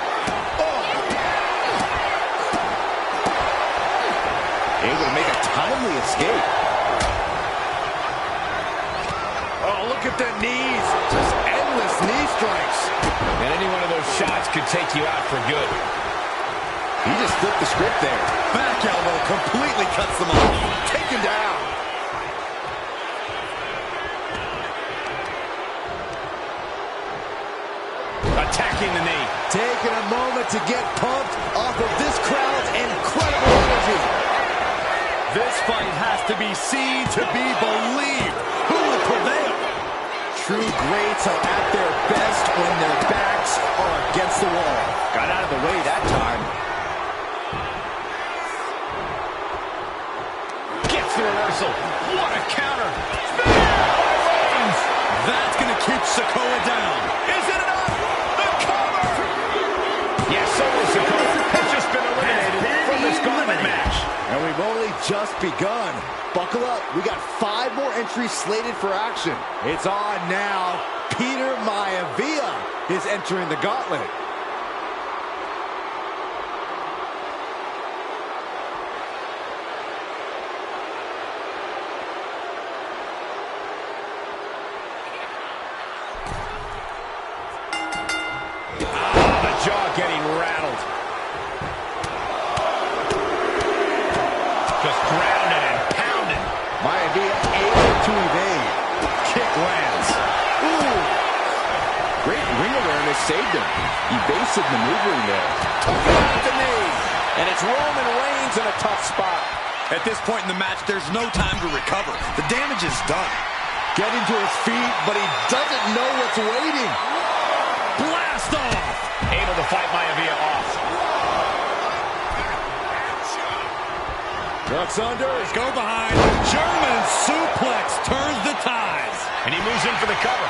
Able to make a timely escape. Oh, look at the knees. Just endless knee strikes. And any one of those shots could take you out for good. He just flipped the script there. Back elbow completely cuts them off. Taken down. Attacking the knee. Taking a moment to get pumped off of this crowd's incredible energy. This fight has to be seen to be believed. Who will prevail? True greats are at their best when their backs are against the wall. Got out of the way that time. Gets the reversal. What a counter. Reigns. That's going to keep Sikoa down. Is it enough? The cover! Yes, so is Sikoa. Has just been eliminated from this gauntlet match. And we've only just begun. Buckle up. We got 5 more entries slated for action. It's on now. Peter Maivia is entering the gauntlet. The jaw getting rattled. Just grounded and pounded. Maivia able to evade. Kick lands. Ooh. Great ring awareness saved him. Evasive maneuvering there. Took it out the knee. And it's Roman Reigns in a tough spot. At this point in the match, there's no time to recover. The damage is done. Getting to his feet, but he doesn't know what's waiting. Blast off! Able to fight Maivia off. Ducks under, go behind. German suplex turns the tides. And he moves in for the cover.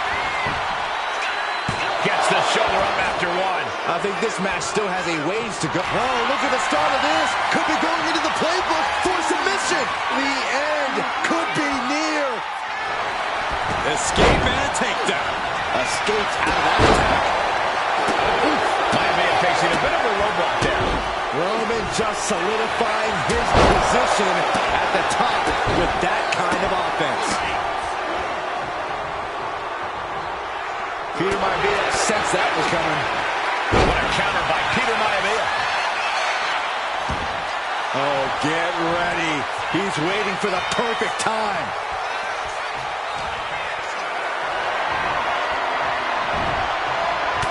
Gets the shoulder up after 1. I think this match still has a ways to go. Oh, look at the start of this. Could be going into the playbook for submission. The end could be near. Escape and a takedown. Escaped out of that attack. Maivia facing a bit of a roadblock there. Roman just solidifying his position at the top with that kind of offense. Peter Maivia sensed that was coming. What a counter by Peter Maivia. Oh, get ready. He's waiting for the perfect time.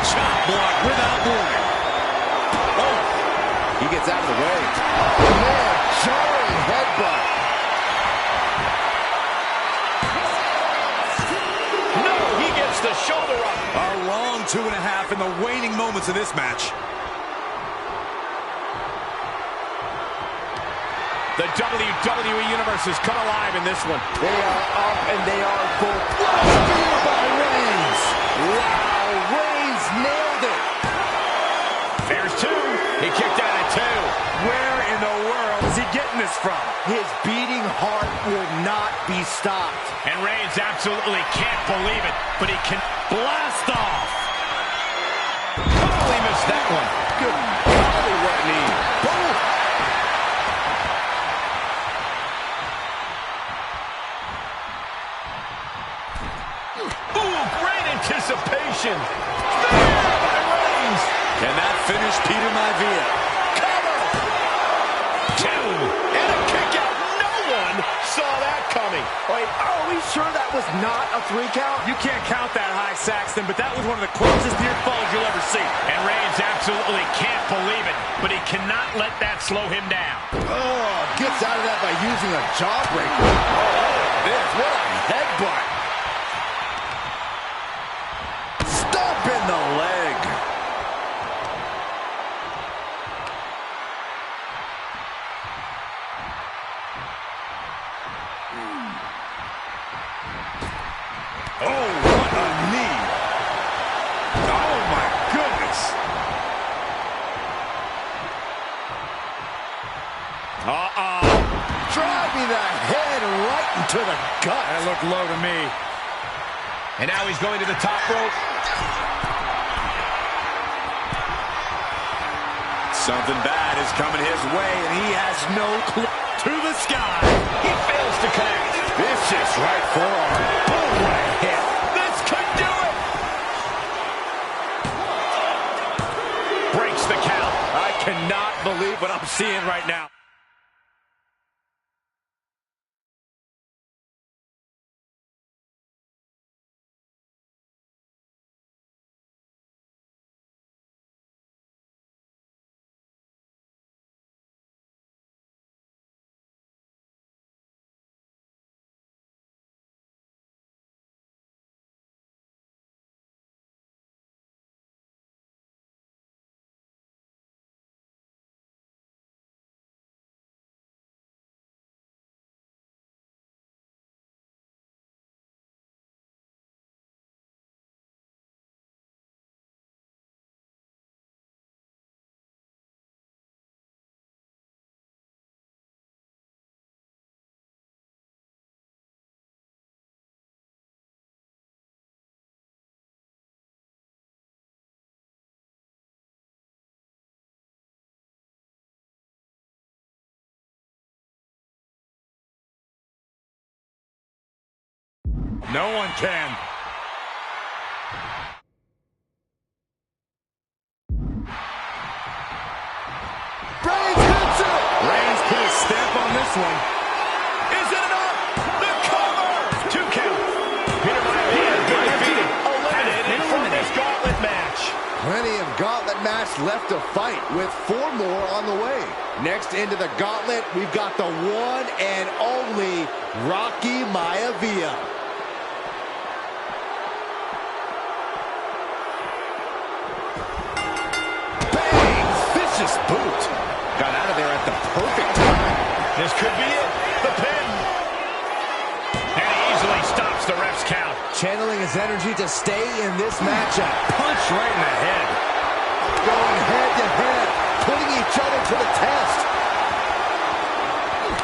Chop block without warning. Oh. He gets out of the way. Man, jarring headbutt. No, he gets the shoulder up. A long 2.5 in the waning moments of this match. The WWE Universe has come alive in this one. They are up and they are full. Spear by Reigns. Wow, Reigns nailed it. There's 2. He kicked out at 2. Where in the world is he getting this from? His beating heart will not be stopped. And Reigns absolutely can't believe it, but he can blast off. Totally missed that one. Good golly, what knee. Boom. Ooh, great anticipation. not a 3 count? You can't count that high, Saxton, but that was one of the closest near falls you'll ever see. And Reigns absolutely can't believe it, but he cannot let that slow him down. Oh, gets out of that by using a jawbreaker. Oh, this, what a headbutt. Stomp in the leg. Oh, what a knee. Oh, my goodness. Driving the head right into the gut. That looked low to me. And now he's going to the top rope. Something bad is coming his way, and he has no clue. To the sky. He fails to connect. Vicious right forearm. Oh, what a hit. This could do it. Breaks the count. I cannot believe what I'm seeing right now. No one can. Reigns hits it. Reigns put a stamp on this one. Is it enough? The cover! 2 count. Peter Maivia defeated. Eliminated from this gauntlet match. Plenty of gauntlet match left to fight with 4 more on the way. Next into the gauntlet, we've got the one and only Rocky Maivia. Vicious boot. Got out of there at the perfect time. This could be it. The pin. And he easily stops the ref's count. Channeling his energy to stay in this matchup. Punch right in the head. Going head to head. Putting each other to the test.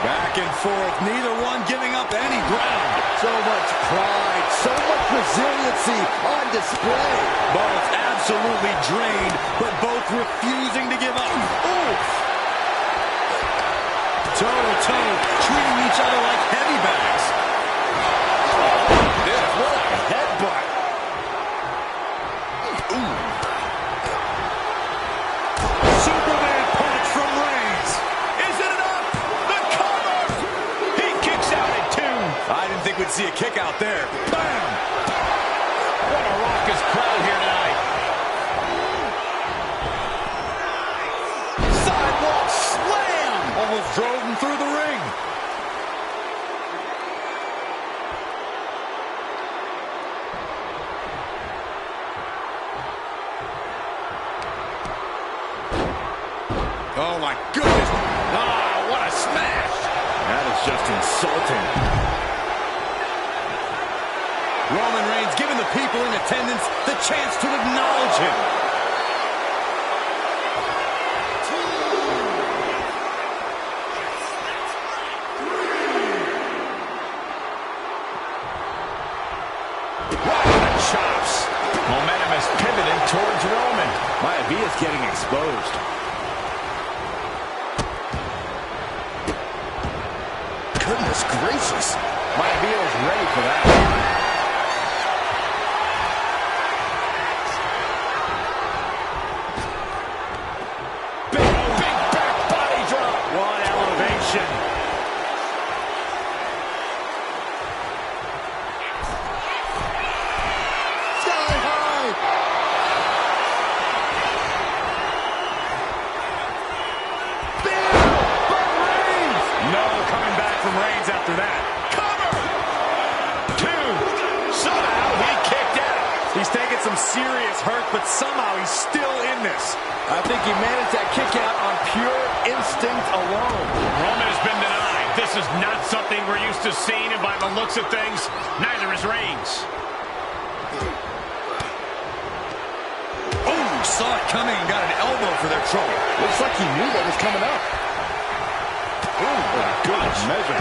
Back and forth. Neither one giving up any ground. So much pride. So much resiliency on display. Both absolutely drained, but both refusing to give up. Oof. Toe-to-toe, treating each other like heavy bags. What a headbutt. Ooh. Superman punch from Reigns. Is it enough? The cover! He kicks out at 2. I didn't think we'd see a kick out there. Bam! What a raucous crowd here tonight. Sidewalk slam! Almost drove him through the ring. Oh my goodness! Ah, what a smash! That is just insulting. Roman Reigns giving the people in attendance the chance to acknowledge him. Chops. Momentum is pivoted towards Roman. Maivia's getting exposed. Goodness gracious. Maivia is ready for that. Big back body drop. What elevation. from Reigns after that. Cover! 2. Somehow he kicked out. He's taking some serious hurt, but somehow he's still in this. I think he managed that kick out on pure instinct alone. Roman has been denied. This is not something we're used to seeing, and by the looks of things, neither is Reigns. Oh, saw it coming and got an elbow for their trouble. Looks like he knew that was coming up. Oh, good measure.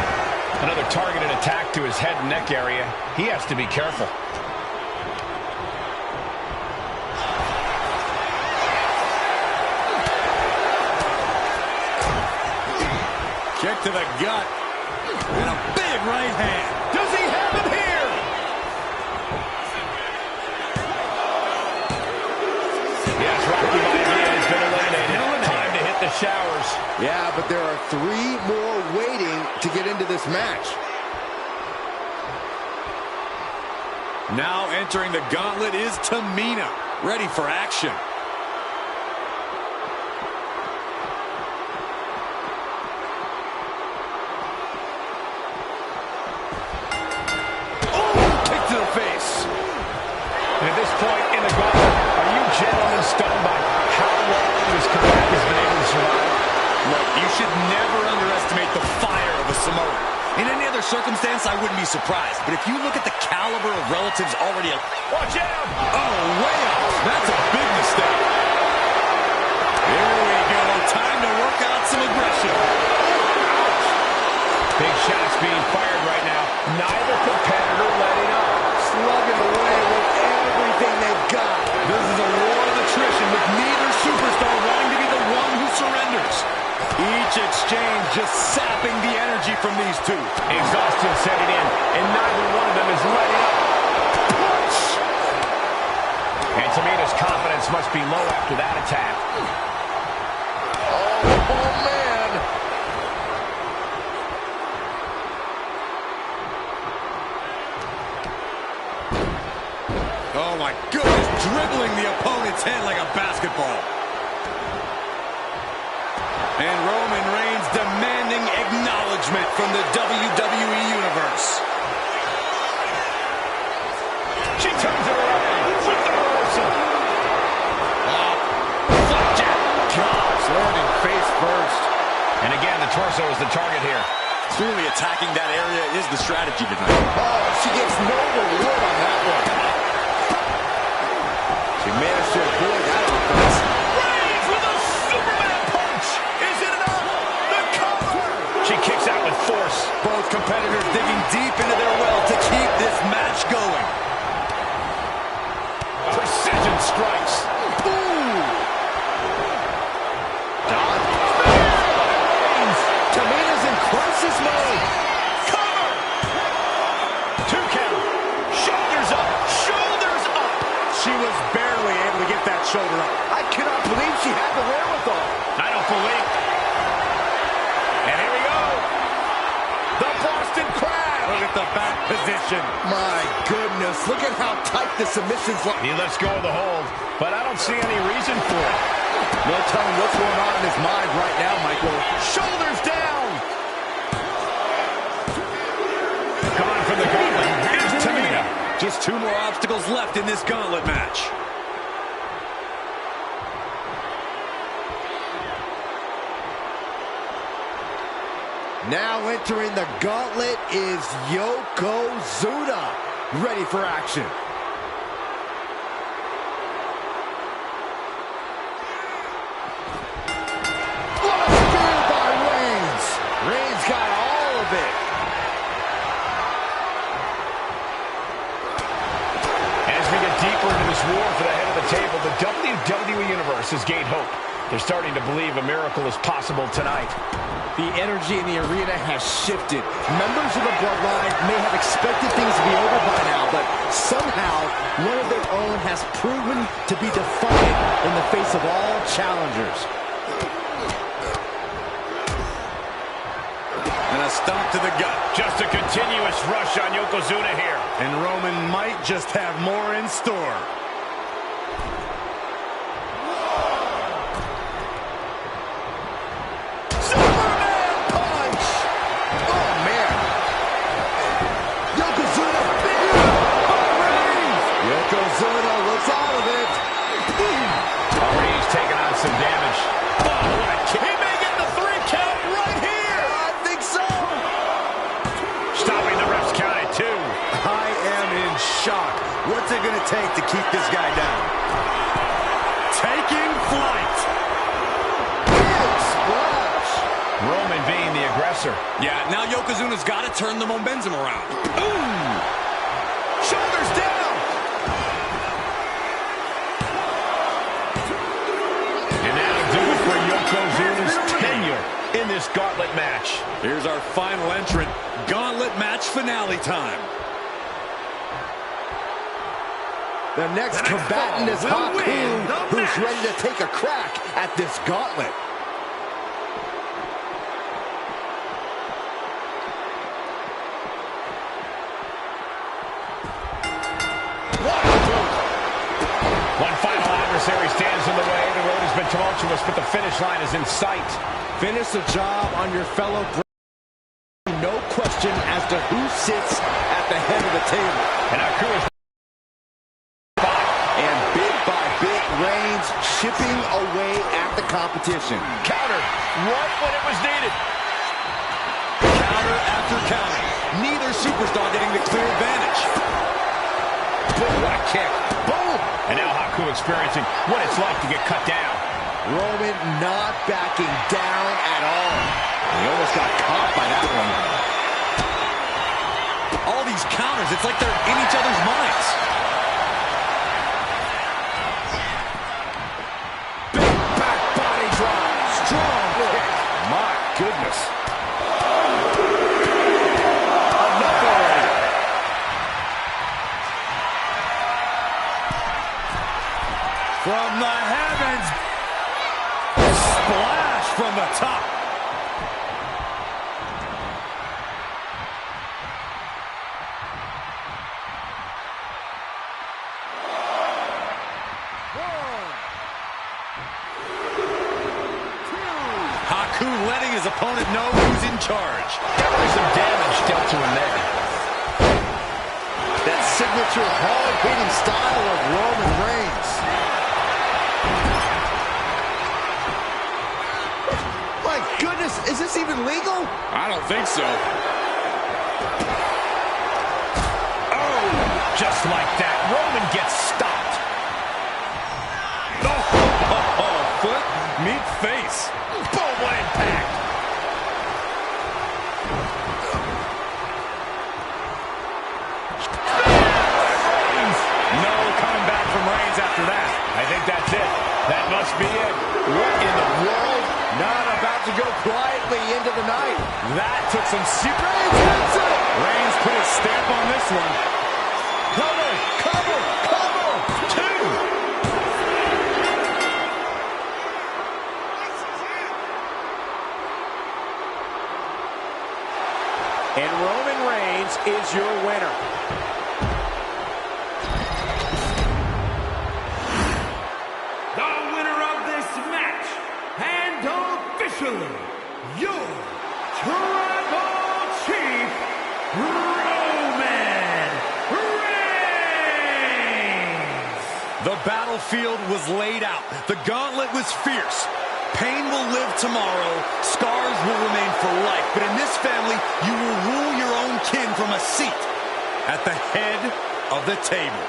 Another targeted attack to his head and neck area. He has to be careful. Kick to the gut. And a big right hand. Does he have him here? Yes, Rocky Maivia has been eliminated. Time to hit the showers. Yeah, but there are 3 more waiting to get into this match. Now entering the gauntlet is Tamina. Ready for action. And at this point in the gauntlet, are you gentlemen stunned by how long this comeback has been able to survive? Look, you should never underestimate the fire of a Samoan. In any other circumstance, I wouldn't be surprised. But if you look at the caliber of relatives already... Watch out! Oh, way off. That's a big mistake. Here we go. Time to work out some aggression. Big shots being fired right now. Neither competitor letting up. Slugging away with everything they've got. This is a war of attrition with neither superstar wanting to be the one who surrenders. Each exchange just sapping the energy from these two. Exhaustion setting in, and neither one of them is letting up. Punch! And Tamina's confidence must be low after that attack. Oh, man. Oh, my goodness. Dribbling the opponent's head like a basketball. And Roman Reigns demanding acknowledgement from the WWE Universe. She turns it around with the reversal. Flapjack. Gosh, landing face first. And again, the torso is the target here. Clearly attacking that area is the strategy tonight. Oh, she gets no reward on that one. She managed to avoid that offense. Reigns with a Superman punch. Is it enough? The cover. She kicks out with force. Both competitors digging deep into their well to keep this match going. Precision strikes. Ooh. Tamina's in crisis mode. Cover. 2 count. Shoulders up. Shoulders up. She was barely able to get that shoulder up. I cannot believe she had the wherewithal. I don't believe. And here we go. The Boston Crab. Look at the back position. My goodness, look at how tight the submission's like. He lets go of the hold, but I don't see any reason for it. No telling what's going on in his mind right now, Michael. Shoulders down. Gone from the gauntlet. Here's Tamina. Just 2 more obstacles left in this gauntlet match. Now entering the gauntlet is Yokozuna. Ready for action. What a spear by Reigns. Reigns got all of it. As we get deeper into this war for the head of the table, the WWE Universe has gained hope. They're starting to believe a miracle is possible tonight. The energy in the arena has shifted. Members of the Bloodline may have expected things to be over by now, but somehow one of their own has proven to be defiant in the face of all challengers. And a stomp to the gut. Just a continuous rush on Yokozuna here. And Roman might just have more in store. Superman punch! Oh, man. What's it going to take to keep this guy down? Taking flight. Big splash. Roman being the aggressor. Yeah, now Yokozuna's got to turn the momentum around. Ooh! Shoulders down! And that'll do it for Yokozuna's tenure in this gauntlet match. Here's our final entrant. Gauntlet match finale time. The next combatant is Haku, who's ready to take a crack at this gauntlet. One final adversary stands in the way. The road has been tumultuous, but the finish line is in sight. Finish the job on your fellow. No question as to who sits at the head of the table. And Haku is... And bit by bit, Reigns chipping away at the competition. Countered right when it was needed. Counter after counter. Neither superstar getting the clear advantage. Boom, what a kick. Boom! And now Haku experiencing what it's like to get cut down. Roman not backing down at all. He almost got caught by that one. All these counters, it's like they're in each other's minds. Big back body drop. Strong kick. My goodness. Enough already. From the heavens. Splash from the top. Haku letting his opponent know who's in charge. Definitely some damage dealt to him there. That signature hard-hitting style of Roman Reigns. My goodness, is this even legal? I don't think so. Oh, just like that, Roman gets stopped. Oh, foot meet face. Boom, what impact. No coming back from Reigns after that. I think that's it. That must be it. What in the world? Not about to go quietly into the night. That took some serious. That's it. Reigns put his stamp on this one. Cover, cover, cover. Two. And Roman Reigns is your winner. The winner of this match, and officially, your Tribal Chief, Roman Reigns! The battlefield was laid out. The gauntlet was fierce. Pain will live tomorrow. Scars will remain for life. But in this family, you will rule your own kin from a seat at the head of the table.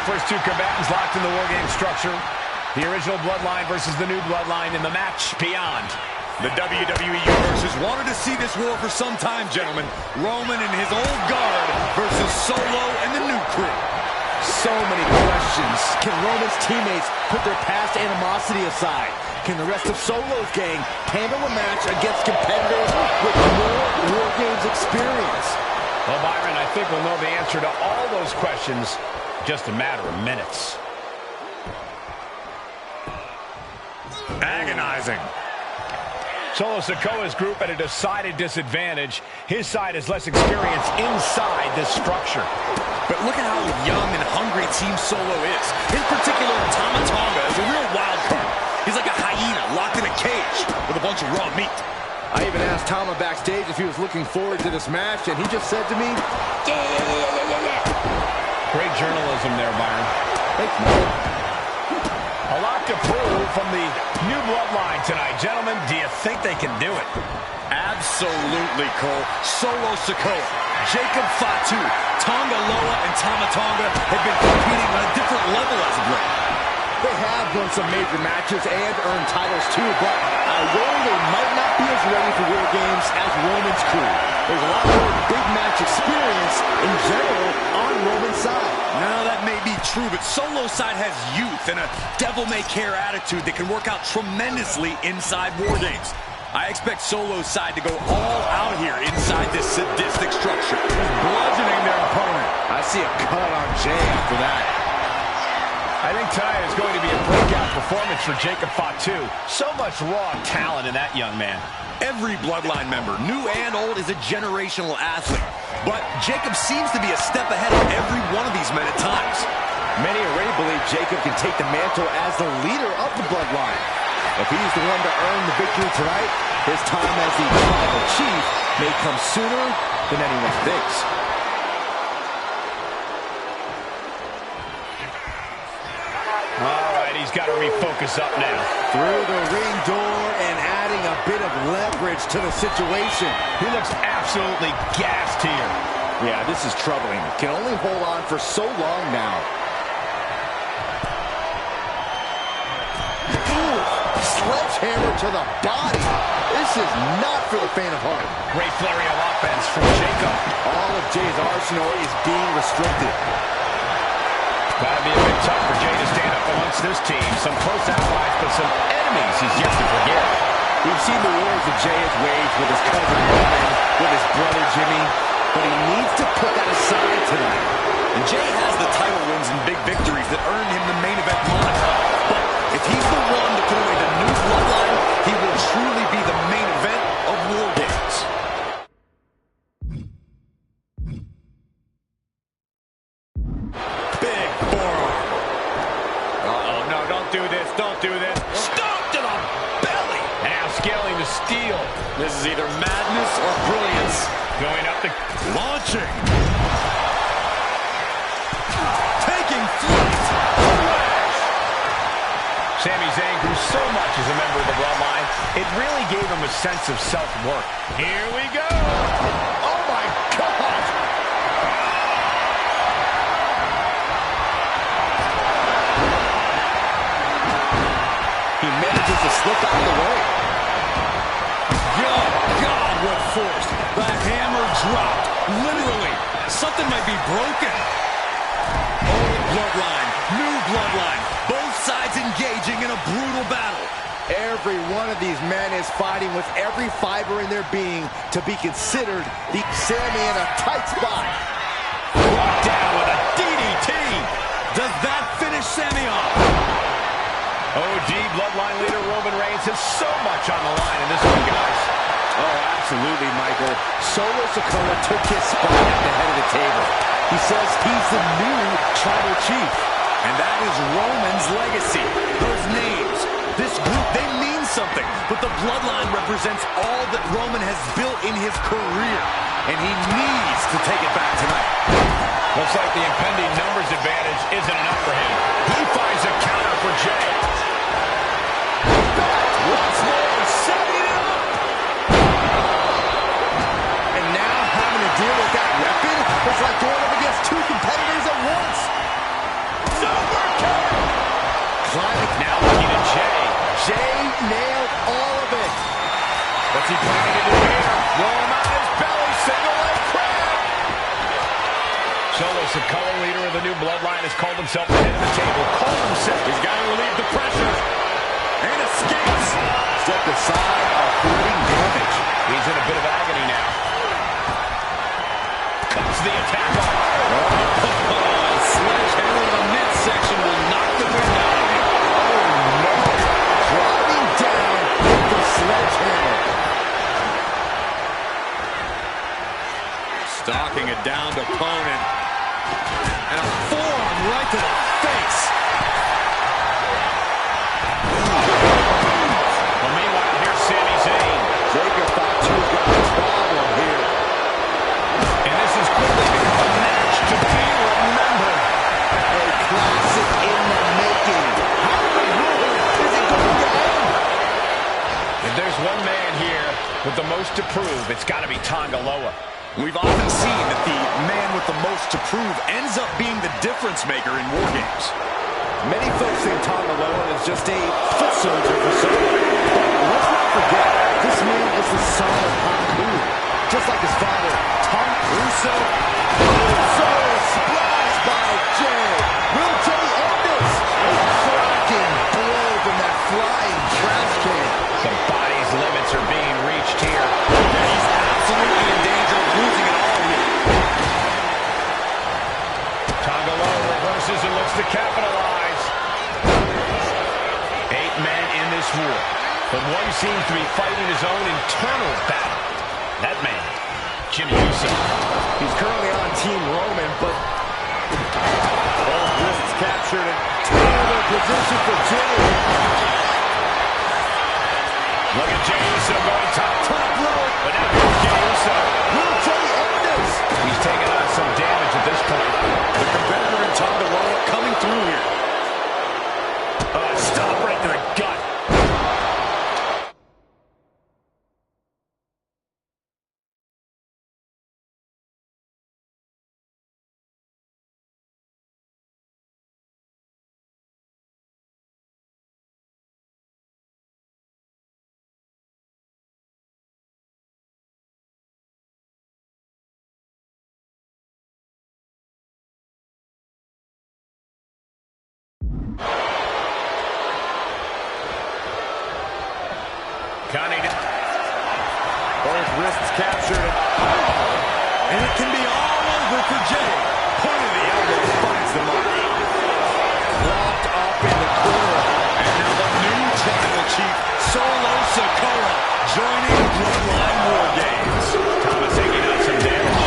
first two combatants locked in the War Games structure. The original Bloodline versus the new Bloodline in the match beyond. The WWE Universe has wanted to see this war for some time, gentlemen. Roman and his old guard versus Solo and the new crew. So many questions. Can Roman's teammates put their past animosity aside? Can the rest of Solo's gang handle a match against competitors with more War Games experience? Well, Byron, I think we'll know the answer to all those questions in just a matter of minutes. Agonizing. Solo Sikoa's group at a decided disadvantage. His side has less experience inside this structure. But look at how young and hungry Team Solo is. In particular, Tama Tonga is a real wild card. He's like a hyena locked in a cage with a bunch of raw meat. I even asked Tama backstage if he was looking forward to this match, and he just said to me, yeah. Great journalism there, Byron. Thanks, man. A lot to prove from the new Bloodline tonight. Gentlemen, do you think they can do it? Absolutely, Cole. Solo Sikoa, Jacob Fatu, Tonga Loa, and Tama Tonga have been competing on a different level as of late. They have won some major matches and earned titles too, but I worry they might not be as ready for War Games as Roman's crew. There's a lot more big match experience in general on Roman's side. Now that may be true, but Solo's side has youth and a devil-may-care attitude that can work out tremendously inside War Games. I expect Solo's side to go all out here inside this sadistic structure, bludgeoning their opponent. I see a cut on Jay after that. I think tonight is going to be a breakout performance for Jacob Fatu. So much raw talent in that young man. Every Bloodline member, new and old, is a generational athlete. But Jacob seems to be a step ahead of every one of these men at times. Many already believe Jacob can take the mantle as the leader of the Bloodline. If he's the one to earn the victory tonight, his time as the tribal chief may come sooner than anyone thinks. All right, he's got to refocus up now. Through the ring door and adding a bit of leverage to the situation. He looks absolutely gassed here. Yeah, this is troubling. Can only hold on for so long now. Ooh, sledgehammer to the body. This is not for the faint of heart. Great flurry of offense from Jacob. All of Jay's arsenal is being restricted. Gotta be a bit tough for Jay to stand up amongst this team. Some close allies, but some enemies he's yet to forget. We've seen the wars that Jay has waged with his cousin Roman, with his brother Jimmy, but he needs to put that aside tonight. And Jay has the title wins and big victories that earned him the main event moniker. But if he's the one to put away the new Bloodline, he will truly be the main event of War Games. Big forearm. Uh-oh, no, don't do this, don't do this. Stomp to the belly. Now scaling the steel. This is either madness or brilliance. Going up the... Launching. Taking flight. Sami Zayn grew so much as a member of the Bloodline, it really gave him a sense of self-worth. Here we go. Oh, my God. He manages to slip out of the way. God, what force. The hammer dropped. Literally. Something might be broken. Old Bloodline. New Bloodline. Both sides engaging in a brutal battle. Every one of these men is fighting with every fiber in their being to be considered the Sami in a tight spot. Brought down with a DDT. Does that finish Sami off? OG Bloodline leader Roman Reigns has so much on the line in this one, guys. Oh, absolutely, Michael. Solo Sikoa took his spot at the head of the table. He says he's the new tribal chief. And that is Roman's legacy. Those names, this group, they mean something. But the Bloodline represents all that Roman has built in his career. And he needs to take it back tonight. Looks like the impending numbers advantage isn't enough for him. He finds a counter for Jay. Once more, setting it up. And now having to deal with that weapon was like going up against two competitors at once. Jay nailed all of it. What's he planning to do here? Roll him out his belly, single leg crab. Solo Sikoa, leader of the new bloodline, has called himself the head of the table. Called himself. He's got to relieve the pressure. And escapes. Stepped aside, avoiding damage. He's in a bit of agony now. Cuts the attack off. Sledgehammer in the midsection will knock the wind out of you. Oh, no. Driving down with the sledgehammer. Stalking a downed opponent. And a forearm right to the face. Well, meanwhile, here's Sami Zayn. Jacob thought you got a problem here. And this has quickly become a match to be remembered. A classic in the making. How is it going to end? If there's one man here with the most to prove, it's got to be Tonga Loa. We've often seen that the man with the most to prove ends up being the difference maker in war games. Many folks think Tonga Loa is just a foot soldier for Solo. But let's not forget, this man is the son of Haku. Just like his father, Tom Russo. Solo splashed by Jay. Will Jay end this? A cracking blow from that flying trash can. The body's limits are being reached here. And he's absolutely in danger of losing it all here. Tonga Loa reverses and looks to capitalize. 8 men in this war, but one seems to be fighting his own internal battle. That man, Jimmy Uso. He's currently on Team Roman, but both wrists captured and terrible position for Jay. Look at Jey Uso going top rope. But now here's Jey Uso. Will Jay end this? He's taking on some damage at this point. The competitor in Tonga Loa coming through here. Stop right to the gut. Both wrists captured. And it can be all over for Jay. Point of the elbow finds the mark. Locked up in the corner. And now the new tribal chief, Solo Sikoa, joining Bloodline War Games. Thomas taking out some damage.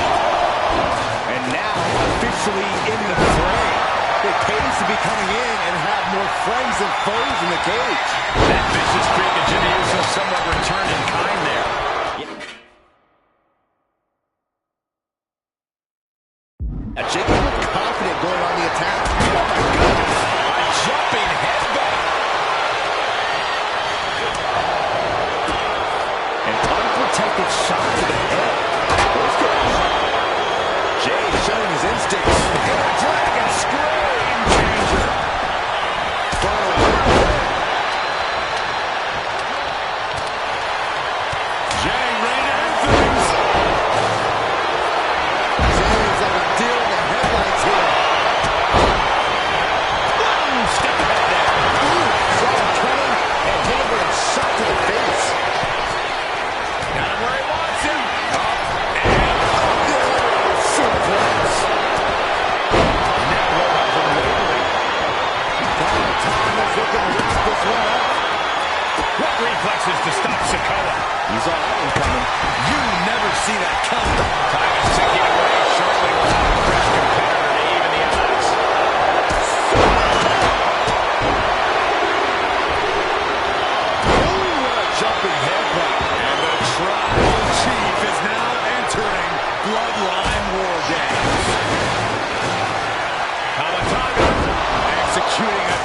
And now officially in the fray. It pays to be coming in and have more friends than foes in the cage. That vicious streak of Jimmy Uso somewhat returned in kind there. Jacob looked confident going on the attack. Oh my goodness! A jumping headbutt. An unprotected shot to the head. Jay showing his instincts. And a dragon scream changer. Jay ready to end things. Jay's like a deer in the headlights here. Boom! Step ahead there. Saw him coming and hit him with a shot to the face. Got him where he wants him. Suplex. Now Roman's in the lead. Thomas looking to wrap this one up. What reflexes to stop Sikoa? He saw that one coming. You never see that coming. Time is ticking away. Shortly will have a fresh competitor to even the odds. Ooh, what a jumping headbutt. And the tribal chief is now entering Bloodline War Games. Kamataga Executing it.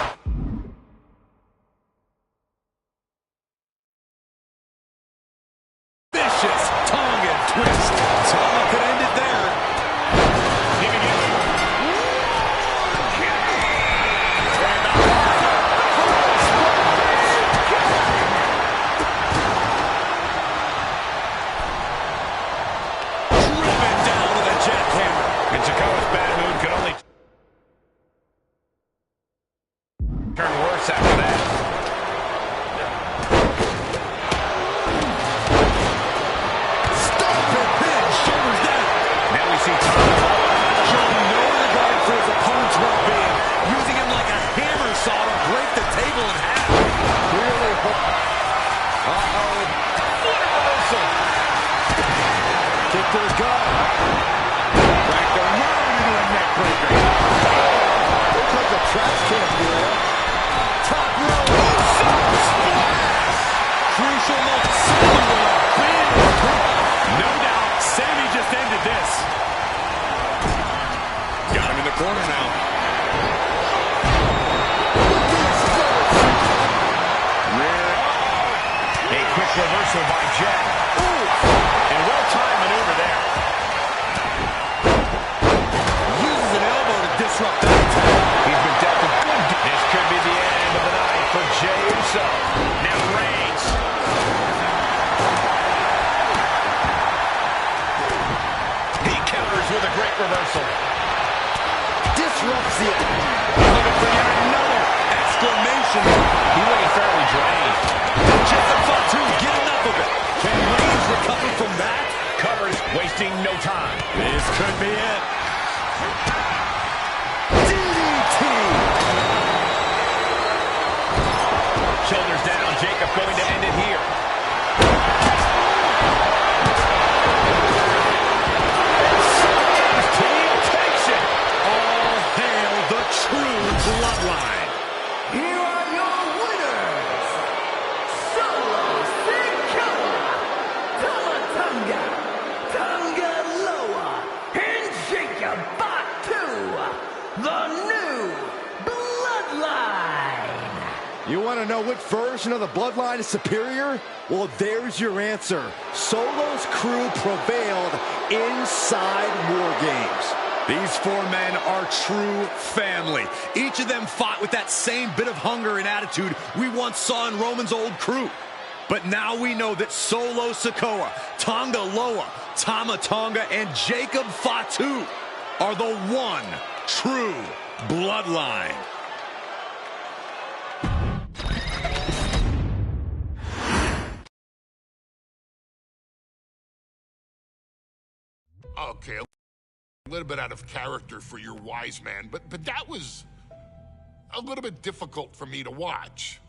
Vicious Tongan twist. Tama could end it there. Turn worse after that. Stop it, pin, shoulders down. Now we see Tonga showing no regard for his opponent's well-being, using him like a hammer saw to break the table in half. Clearly, uh-oh. What a reversal. Kick to the gut. Back the round into a neck breaker. Looks like a trash can here. Top row. Splash. Crucial moment. Sammy with a big drop. No doubt, Sammy just ended this. Got him in the corner now. A quick reversal by Jay. And well-timed maneuver there. Uses an elbow to disrupt that attack. He's been dealt a good. This could be the end of the night for Jey himself. Now Reigns. He counters with a great reversal. Disrupts it. Looking for yet another exclamation. He's looking fairly drained. Just a thought to get enough of it. Can Reigns recover from that? Covers, wasting no time. This could be it. DDT. Shoulders down. Jacob going to end it here. Team takes it. All hail the true bloodline. Here are your winners, Solo Sikoa, Tama Tonga Loa, and Jacob Fatu, the new Bloodline. You want to know what version of the bloodline is superior? Well, there's your answer. Solo's crew prevailed inside War Games. These four men are true family. Each of them fought with that same bit of hunger and attitude we once saw in Roman's old crew. But now we know that Solo Sikoa, Tonga Loa, Tama Tonga, and Jacob Fatu are the one true bloodline. Okay, a little bit out of character for your wise man, but that was a little bit difficult for me to watch.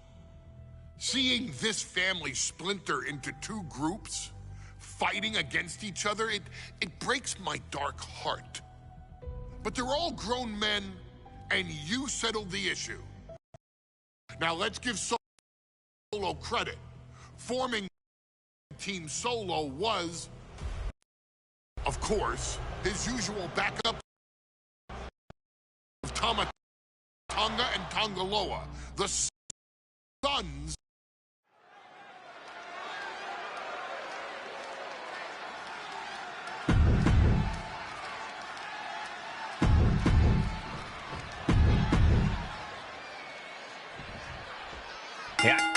Seeing this family splinter into two groups, fighting against each other, it breaks my dark heart. But they're all grown men, and you settled the issue. Now let's give Solo credit. Forming Team Solo was, of course, his usual backup of Tama Tonga and Tonga Loa, the sons. Yeah.